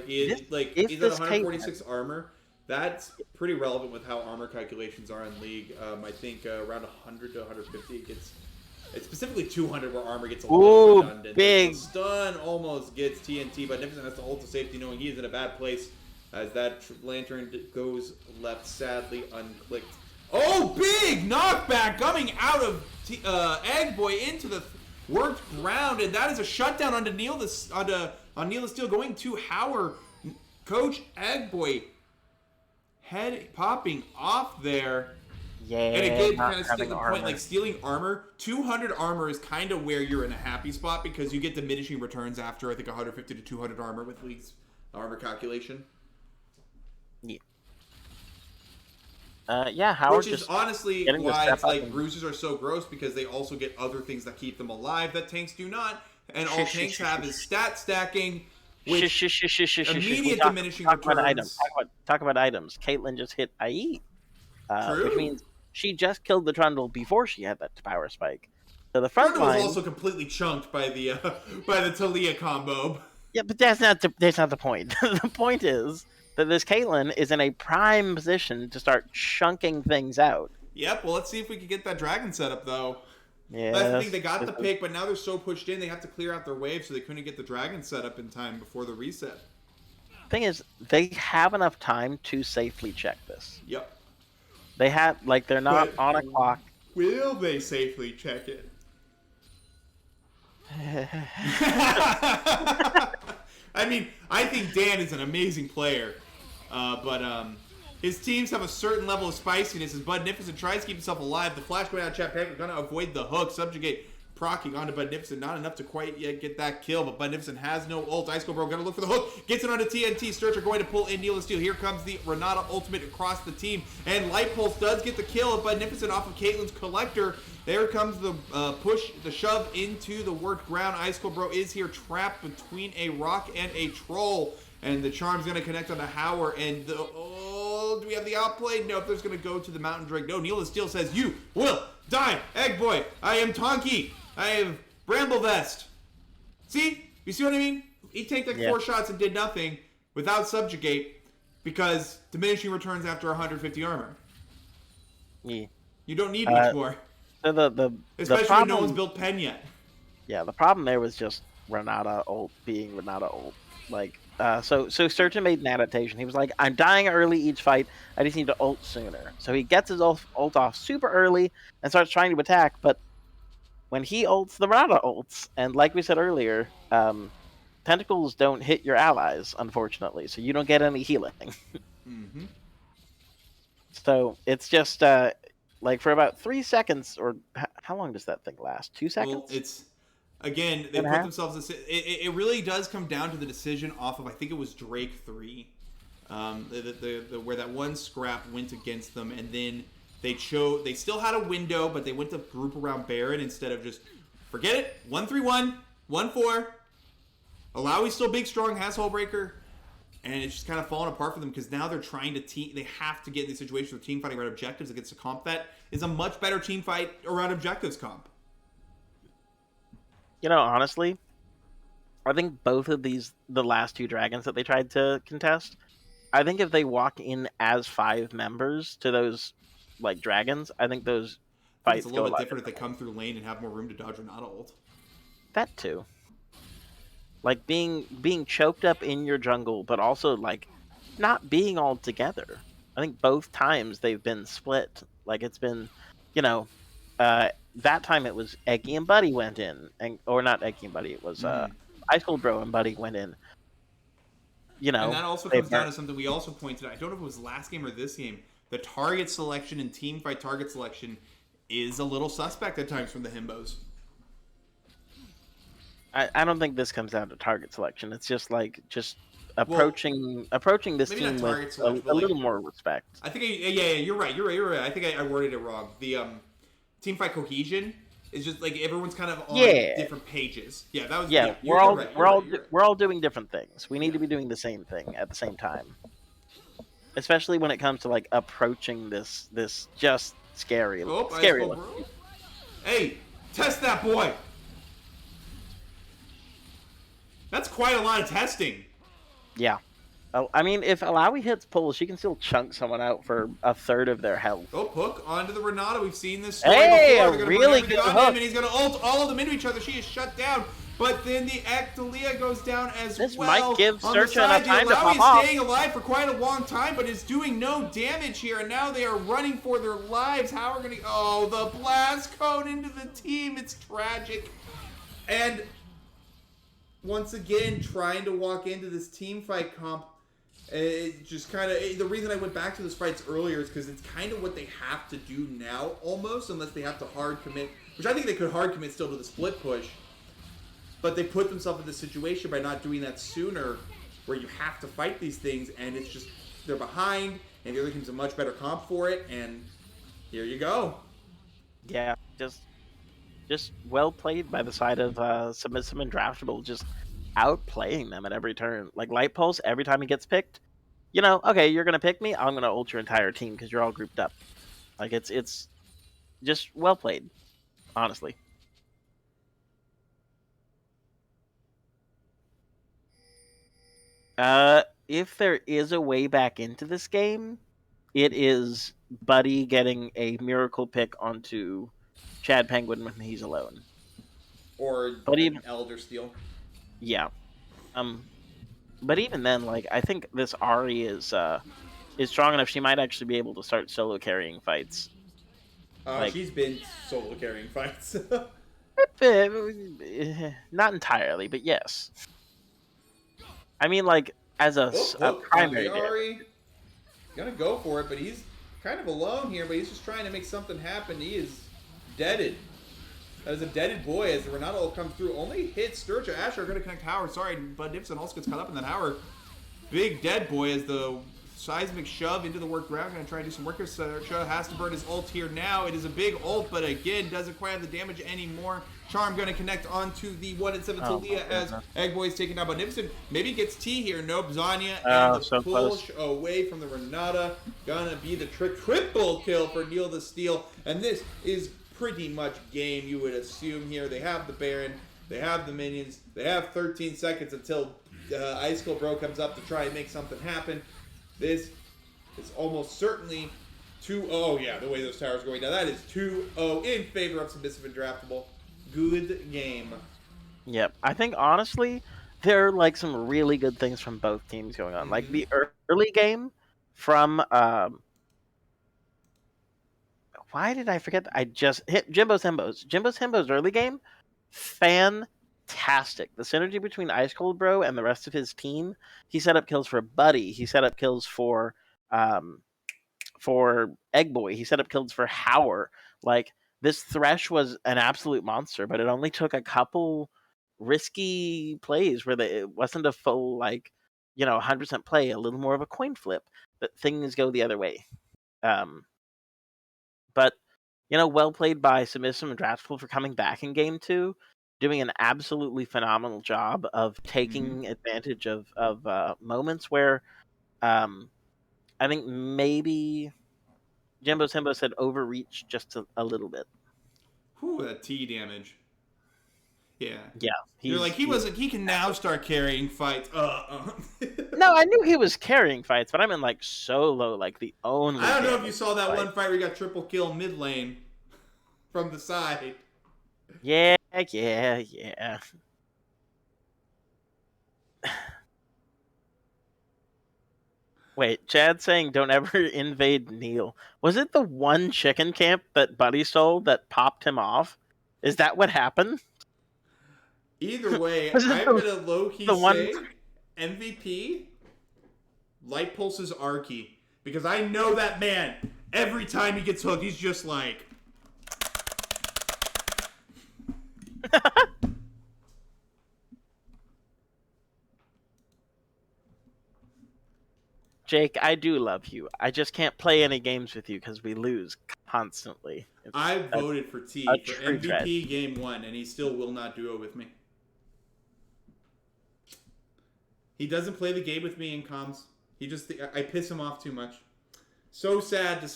He's at 146 armor. That's pretty relevant with how armor calculations are in League. I think around 100 to 150 it gets. It's specifically 200 where armor gets a little redundant. Big. Stun almost gets TNT, but Nipson has to ult to safety knowing he is in a bad place as that lantern goes left, sadly unclicked. Oh, big knockback coming out of Egg Boy into the worked ground, and that is a shutdown onto Neil the Steel going to Howard. Coach Egg Boy head popping off there. Yeah, and again, kind of having still the armor. point, like stealing armor. 200 armor is kind of where you're in a happy spot because you get diminishing returns after I think 150 to 200 armor with League's armor calculation. Yeah, Howard. Which is honestly why it's like bruises are so gross because they also get other things that keep them alive that tanks do not, and all tanks have is stat stacking. Which immediate diminishing returns. Talk about items. Caitlyn just hit IE, True. which means She just killed the Trundle before she had that power spike. So the front Trundle line was also completely chunked by the Talia combo. Yeah, but that's not the point. The point is that this Caitlyn is in a prime position to start chunking things out. Yep, well, let's see if we can get that dragon set up, though. Yeah, That's the thing, they got the pick, but now they're so pushed in, they have to clear out their wave, so they couldn't get the dragon set up in time before the reset. Thing is, they have enough time to safely check this. Yep. They have, like, they're not on a clock. Will they safely check it? I mean, I think Dan is an amazing player, but his teams have a certain level of spiciness. As Budnificent tries to keep himself alive, the flash going out, Chat Panther going to avoid the hook, subjugate, procking onto Budnificent. Not enough to quite yet get that kill, but Budnificent has no ult. Ice Bro going to look for the hook, gets it onto TNT. Sturcher going to pull in Neil and Steel. Here comes the Renata ultimate across the team, and Light Pulse does get the kill of Budnificent off of Caitlyn's collector. There comes the push, the shove into the worked ground. Ice Bro is here trapped between a rock and a troll. And the charm's going to connect on the Howard. And do we have the outplay? No, if there's going to go to the Mountain Drake. No, Neil and Steel says, you will die, Egg Boy. I am Tonki. I have Bramble Vest. See? You see what I mean? He tanked like 4 shots and did nothing without Subjugate because diminishing returns after 150 armor. Yeah. You don't need much more. So Especially problem, when no one's built Pen yet. Yeah, the problem there was just Renata ult being Renata ult. Like, so Sturgeon made an adaptation. He was like, I'm dying early each fight. I just need to ult sooner. So he gets his ult off super early and starts trying to attack. But when he ults, the Renata ults. And like we said earlier, tentacles don't hit your allies, unfortunately. So you don't get any healing. Mm-hmm. So it's just... like for about 3 seconds, or how long does that thing last? 2 seconds? Well, it's again they put themselves. It really does come down to the decision off of I think it was Drake 3, where that one scrap went against them, and then they still had a window, but they went to group around Baron instead of just forget it. 1-3-1, 1-4. Alawi's still big, strong, has Hullbreaker. And it's just kind of falling apart for them because now they're trying to they have to get in these situations where team fighting around objectives against a comp that is a much better team fight around objectives comp. You know, honestly, I think both of the last 2 dragons that they tried to contest, I think if they walk in as 5 members to those like dragons, I think those fights it's a little bit different if they come through lane and have more room to dodge or not ult. That too. Like being choked up in your jungle, but also like not being all together. I think both times they've been split. Like it's been, you know, that time it was Eggy and Buddy went in, or not Eggy and Buddy. It was Ice Cold Bro and Buddy went in. You know, and that also comes down to something we also pointed out. I don't know if it was last game or this game. The target selection and team fight target selection is a little suspect at times from the Himbos. I don't think this comes down to target selection. It's just like approaching this team with a little more respect. I think you're right. I think I worded it wrong. The team fight cohesion is just like everyone's kind of on different pages. Yeah, that was we're all doing different things. We need to be doing the same thing at the same time. Especially when it comes to like approaching this just scary look. Hey, test that boy. That's quite a lot of testing. Yeah. I mean, if Alawi hits pull, she can still chunk someone out for a third of their health. Oh, hook onto the Renata. We've seen this story before. They're really good hook. And he's going to ult all of them into each other. She is shut down. But then the Ectalia goes down as well. This might give Searcher enough time to pop off. Alawi is staying alive for quite a long time, but is doing no damage here. And now they are running for their lives. How are going to... Oh, the blast cone into the team. It's tragic. And... once again, trying to walk into this team fight comp, it just kind of... the reason I went back to those fights earlier is because it's kind of what they have to do now, almost, unless they have to hard commit, which I think they could hard commit still to the split push, but they put themselves in this situation by not doing that sooner, where you have to fight these things, and it's just, they're behind, and the other team's a much better comp for it, and here you go. Yeah, just well played by the side of Submissive and Draftable, just outplaying them at every turn. Like Light Pulse, every time he gets picked, you know, okay, you're going to pick me, I'm going to ult your entire team because you're all grouped up. Like it's just well played, honestly. If there is a way back into this game, it is Buddy getting a miracle pick onto Chad Penguin when he's alone. Or But an even Elder Steel. yeah, but even then, like I think this Ari is strong enough. She might actually be able to start solo carrying fights. Like She's been solo carrying fights. not entirely, but yes. I mean, like as Oh, a hook on the primary damage. Ari. Gonna go for it, but he's kind of alone here, but he's just trying to make something happen. He is deaded. That is a deaded boy as the Renato will come through. Only hits Sturgia. Asher are going to connect Howard. Sorry, Bud Nipson also gets caught up in that Howard. Big dead boy as the seismic shove into the work ground. Going to try and do some work here. Sturgia has to burn his ult here now. It is a big ult, but again, doesn't quite have the damage anymore. Charm going to connect onto the 1 and 7 Talia as Eggboy is taken out by Nipson. Maybe gets T here. Nope. Zanya and the So push close. away from the Renata. Gonna be the triple kill for Neil the Steel. And this is pretty much game, you would assume here. They have the Baron, they have the minions, they have 13 seconds until Icicle Bro comes up to try and make something happen. This is almost certainly 2-0. Yeah, the way those towers are going down. That is 2-0 in favor of Submissive and Draftable. Good game. Yep. I think honestly, there are like some really good things from both teams going on. Like the early game from why did I forget? I just hit Jimbo's Himbos. Jimbo's Himbos early game, fantastic. The synergy between Ice Cold Bro and the rest of his team. He set up kills for Buddy. He set up kills for Egg Boy. He set up kills for Howard. Like this Thresh was an absolute monster, but it only took a couple risky plays where it wasn't a full 100% play, a little more of a coin flip that things go the other way. But well played by Submissive and Draftful for coming back in game 2, doing an absolutely phenomenal job of taking advantage of moments where I think maybe Jimbo's Himbo said overreach just a little bit. Whew, that T damage. Yeah. Yeah, You're like, he can now start carrying fights. No, I knew he was carrying fights, but I mean like solo, like the only. I don't know if you saw that one fight where he got triple kill mid lane from the side. Yeah. Wait, Chad's saying don't ever invade Neil. Was it the one chicken camp that Buddy stole that popped him off? Is that what happened? Either way, I'm going to low-key say MVP, Light Pulse's Arky. Because I know that man, every time he gets hooked, he's just like... Jake, I do love you. I just can't play any games with you because we lose constantly. I voted for T for MVP game 1, and he still will not do it with me. He doesn't play the game with me in comms. I piss him off too much. So sad,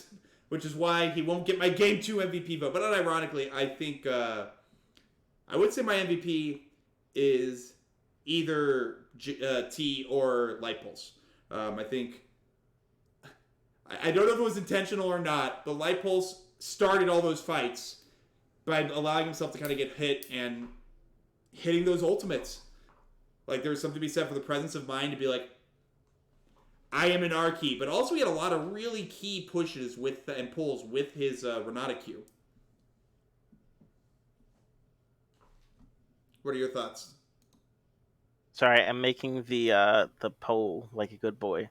which is why he won't get my game 2 MVP vote. But unironically, I think I would say my MVP is either T or Light Pulse. I think I don't know if it was intentional or not, but Light Pulse started all those fights by allowing himself to kind of get hit and hitting those ultimates. Like, there was something to be said for the presence of mind to be like, I am an R key. But also he had a lot of really key pushes and pulls with his Renata Q. What are your thoughts? Sorry, I'm making the poll like a good boy.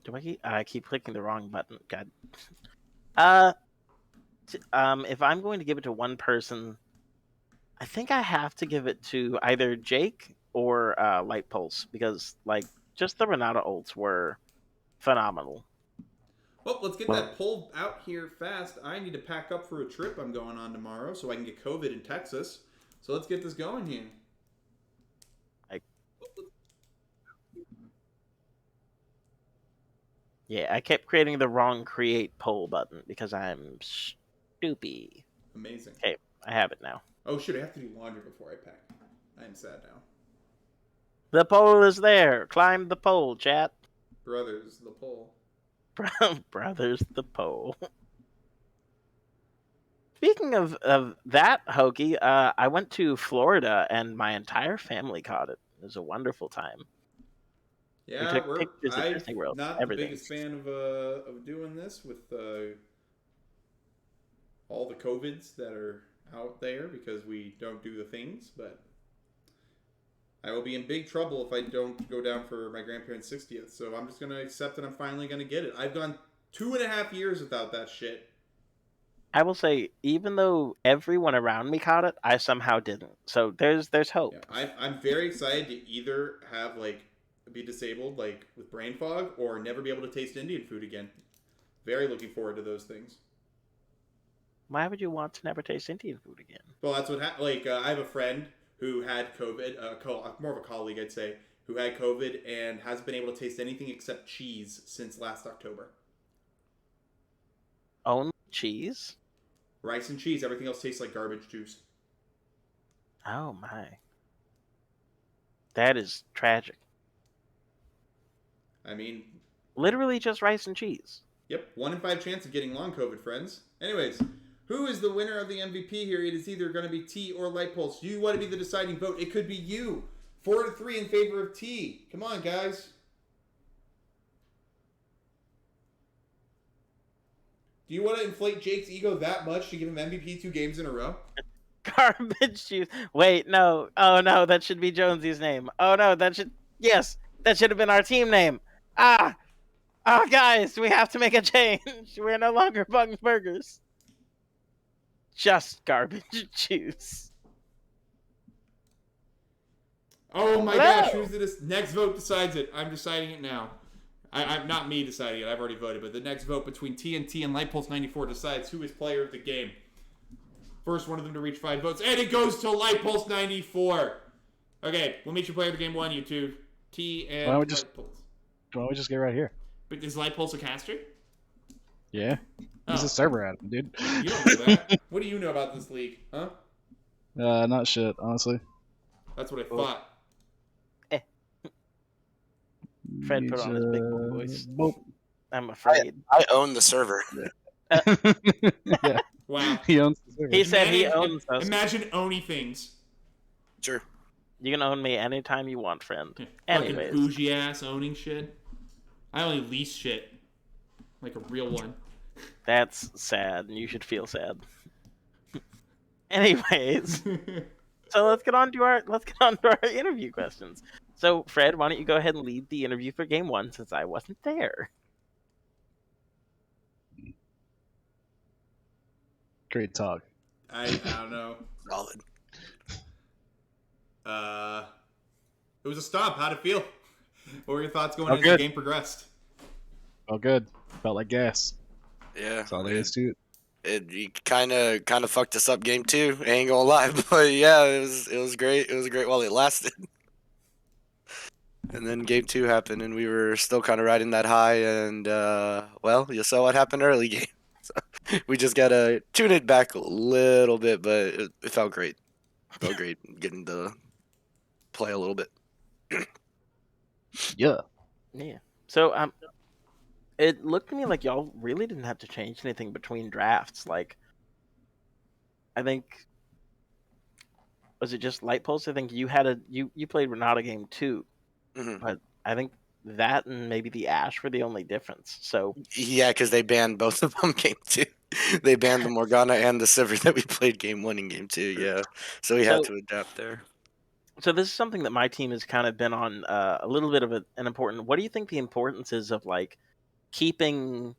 Do I keep clicking the wrong button? God. If I'm going to give it to one person, I think I have to give it to either Jake or Light Pulse because just the Renata ults were phenomenal. Well, let's get that poll out here fast. I need to pack up for a trip I'm going on tomorrow so I can get COVID in Texas. So let's get this going here. Yeah, I kept creating the wrong create poll button because I'm stupid. Amazing. Okay, I have it now. Oh shit! I have to do laundry before I pack. I am sad now. The poll is there. Climb the pole, chat. Brothers, the poll. Brothers, the poll. Speaking of that, Hokey, I went to Florida and my entire family caught it. It was a wonderful time. We Yeah, took pictures at I'm Disney World. not the Everything. biggest fan of doing this with all the COVIDs that are out there because we don't do the things, but I will be in big trouble if I don't go down for my grandparents' 60th. So I'm just gonna accept that I'm finally gonna get it. I've gone 2.5 years without that shit. I will say, even though everyone around me caught it, I somehow didn't. So there's hope. Yeah, I'm very excited to either have be disabled with brain fog or never be able to taste Indian food again. Very looking forward to those things. Why would you want to never taste Indian food again? Well, that's what I have a friend who had COVID, more of a colleague, I'd say, who had COVID and hasn't been able to taste anything except cheese since last October. Only cheese? Rice and cheese. Everything else tastes like garbage juice. Oh my. That is tragic. I mean, literally just rice and cheese. Yep, 1 in 5 chance of getting long COVID, friends. Anyways, who is the winner of the MVP here? It is either going to be T or Light Pulse. You want to be the deciding vote. It could be you. 4-3 in favor of T. Come on, guys. Do you want to inflate Jake's ego that much to give him MVP 2 games in a row? Garbage juice. Wait, no. Oh no, that should be Jonesy's name. Oh no, yes, that should have been our team name. Guys, we have to make a change. We're no longer Bung's Burgers. Just garbage juice. Oh my gosh, who's this? Next vote decides it. I'm deciding it now. I'm not me deciding it. I've already voted, but the next vote between TNT and Light Pulse 94 decides who is player of the game. First one of them to reach 5 votes, and it goes to Light Pulse 94. Okay, we'll meet you player of the game 1, you two. T and Light Pulse. Why don't we just get right here? But is Light Pulse a caster? Yeah. He's a server admin, dude. You don't know that. What do you know about this league, huh? Not shit, honestly. That's what I thought. Fred put on his big boy voice. I'm afraid. I own the server. Yeah. Wow. He owns the server. He said he owns us. Imagine owning things. Sure. You can own me anytime you want, friend. Fucking bougie ass owning shit. I only lease shit. Like a real one. That's sad, and you should feel sad. Anyways, so let's get on to our interview questions. So, Fred, why don't you go ahead and lead the interview for Game 1 since I wasn't there? Great talk. I don't know. Solid. It was a stomp. How'd it feel? What were your thoughts going as the game progressed? Oh, good. Felt like gas. Yeah. That's all there is to it. It kind of fucked us up game 2. I ain't gonna lie, but yeah, it was great. It was great while it lasted. And then game 2 happened, and we were still kind of riding that high. And well, you saw what happened early game. So we just gotta tune it back a little bit, but it felt great. It felt great getting to play a little bit. Yeah. Yeah. So it looked to me like y'all really didn't have to change anything between drafts. Like, I think, was it just Light Pulse? I think you had you played Renata game 2, but I think that and maybe the Ash were the only difference. So yeah, because they banned both of them game 2. They banned the Morgana and the Sivir that we played game 1 and game 2. Yeah, so we had to adapt there. So this is something that my team has kind of been on a little bit of an important. What do you think the importance is of like keeping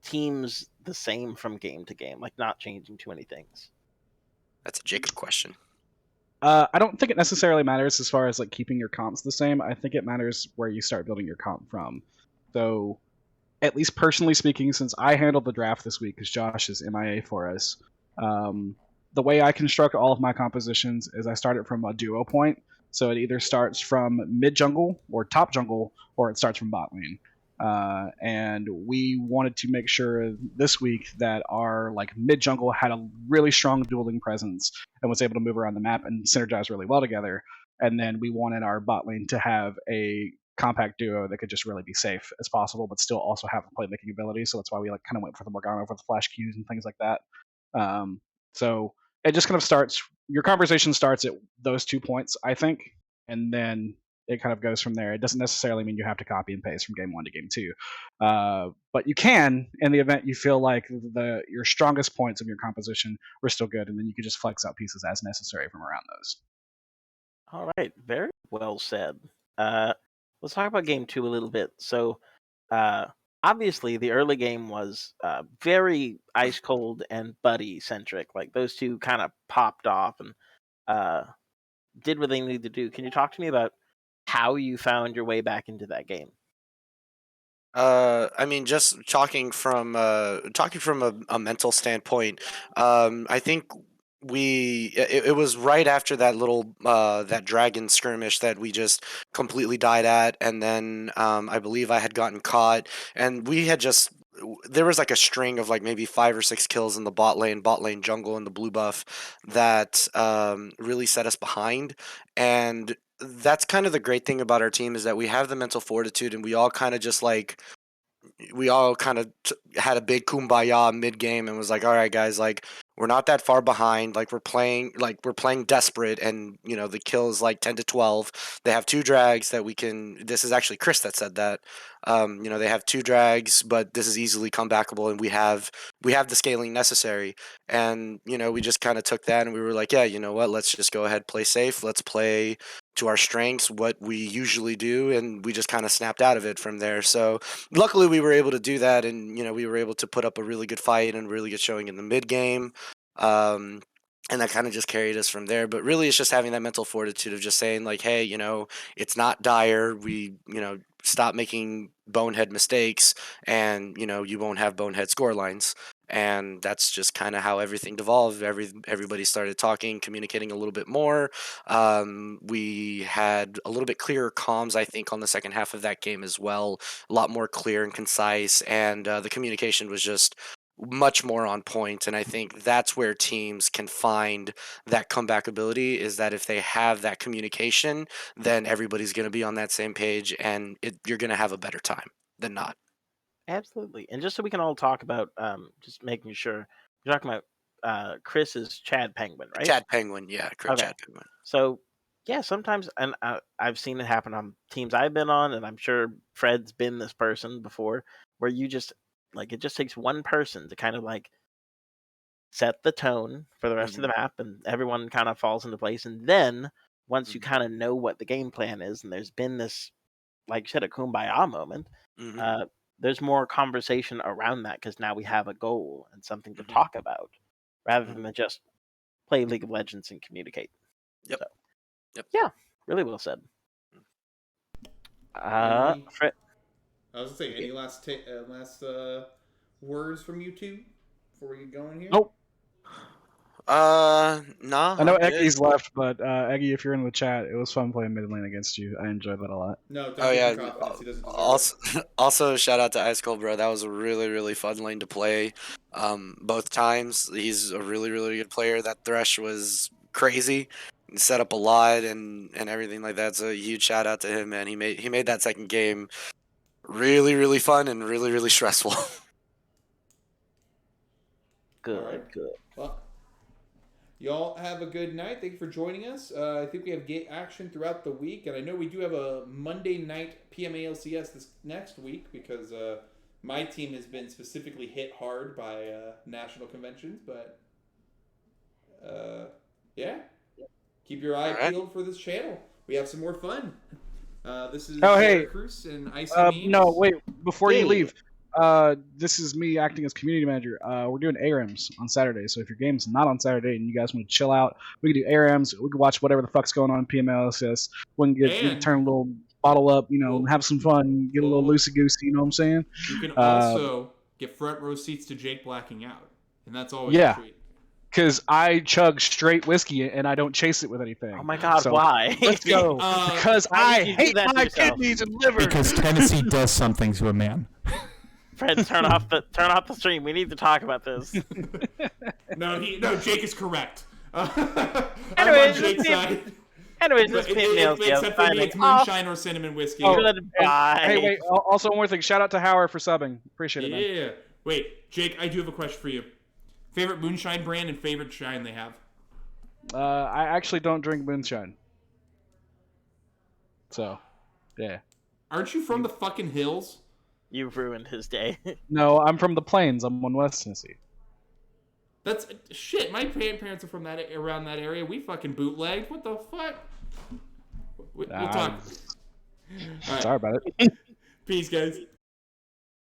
teams the same from game to game, like not changing too many things? That's a Jacob question. I don't think it necessarily matters as far as like keeping your comps the same. I think it matters where you start building your comp from. So, at least personally speaking, since I handled the draft this week because Josh is MIA for us, the way I construct all of my compositions is I start it from a duo point. So it either starts from mid jungle or top jungle, or it starts from bot lane. And we wanted to make sure this week that our like mid jungle had a really strong dueling presence and was able to move around the map and synergize really well together. And then we wanted our bot lane to have a compact duo that could just really be safe as possible, but still also have the playmaking ability. So that's why we like kind of went for the Morgana for the flash Qs and things like that. So it just kind of starts. Your conversation starts at those 2 points, I think, and then it kind of goes from there. It doesn't necessarily mean you have to copy and paste from game 1 to game 2, but you can in the event you feel like your strongest points of your composition were still good, and then you can just flex out pieces as necessary from around those. All right, very well said. Let's talk about game 2 a little bit. So, obviously, the early game was very ice cold and buddy centric. Like those two kind of popped off and did what they needed to do. Can you talk to me about how you found your way back into that game? I mean, just talking from a mental standpoint, I think it was right after that little that dragon skirmish that we just completely died at, and then I believe I had gotten caught, and we had just there was like a string of like maybe 5 or 6 kills in the bot lane jungle, and the blue buff that really set us behind, and that's kind of the great thing about our team is that we have the mental fortitude, and we all kind of just like had a big kumbaya mid game and was like, all right, guys, like we're not that far behind. Like we're playing desperate, and the kill is like 10 to 12. They have 2 drags that we can. This is actually Chris that said that. They have 2 drags, but this is easily comebackable, and we have the scaling necessary. And we just kind of took that, and we were like, yeah, you know what? Let's just go ahead, play safe. Let's play to our strengths, what we usually do, and we just kind of snapped out of it from there. So luckily we were able to do that, and we were able to put up a really good fight and really good showing in the mid game, and that kind of just carried us from there. But really it's just having that mental fortitude of just saying like, hey, it's not dire. We stop making bonehead mistakes, and you won't have bonehead score lines. And that's just kind of how everything devolved. Everybody started talking, communicating a little bit more. We had a little bit clearer comms, I think, on the second half of that game as well. A lot more clear and concise, and the communication was just much more on point. And I think that's where teams can find that comeback ability, is that if they have that communication, then everybody's going to be on that same page, and you're going to have a better time than not. Absolutely. And just so we can all talk about, just making sure you're talking about Chris is Chad Penguin, right? Chad Penguin, yeah, correct. Okay. Chad Penguin. So yeah, sometimes, and I've seen it happen on teams I've been on, and I'm sure Fred's been this person before, where you just like it just takes one person to kind of like set the tone for the rest of the map, and everyone kind of falls into place. And then once you kind of know what the game plan is, and there's been this, like you said, a kumbaya moment, there's more conversation around that because now we have a goal and something to talk about, rather than just play League of Legends and communicate. Yep. So, Yep. yeah, really well said. Fred, I was gonna say, any last words from you two before we get going here? Nope. No. I know Eggy's left, but Eggy, if you're in the chat, it was fun playing mid lane against you. I enjoyed that a lot. No, don't give him confidence. He doesn't deserve it. Also, shout out to Ice Cold, bro. That was a really, really fun lane to play. Both times, he's a really, really good player. That Thresh was crazy. He set up a lot and everything like that. So a huge shout out to him, man. He made that second game really, really fun and really, really stressful. good, right. good. Well, y'all have a good night. Thank you for joining us. I think we have gate action throughout the week, and I know we do have a Monday night PMA LCS this next week because my team has been specifically hit hard by national conventions. But yeah, keep your eye peeled for this channel. We have some more fun. This is Cruz and Icy Memes. No, wait, before you leave. This is me acting as community manager. We're doing ARAMs on Saturday, so if your game's not on Saturday and you guys want to chill out, we can do ARAMs. We can watch whatever the fuck's going on in PMA LCS. We can turn a little bottle up, have some fun, get a little loosey-goosey, you know what I'm saying? You can also get front row seats to Jake blacking out, and that's always a treat. Because I chug straight whiskey and I don't chase it with anything. Oh my God, So, why? Let's go. Because why I would you do hate that to my yourself? kidneys and liver. Because Tennessee does something to a man. Fred, turn off the stream. We need to talk about this. No, Jake is correct. I'm Anyways, on Jake's side. This PMA Except for me, it's moonshine or cinnamon whiskey. Goodbye. Hey, wait. Also, one more thing. Shout out to Howard for subbing. Appreciate it, man. Yeah. Wait, Jake, I do have a question for you. Favorite moonshine brand and favorite shine they have? I actually don't drink moonshine. So, yeah. Aren't you from the fucking hills? You've ruined his day. No, I'm from the plains. I'm on West Tennessee. That's shit. My grandparents are from around that area. We fucking bootlegged. What the fuck? We'll talk. All right. Sorry about it. Peace, guys.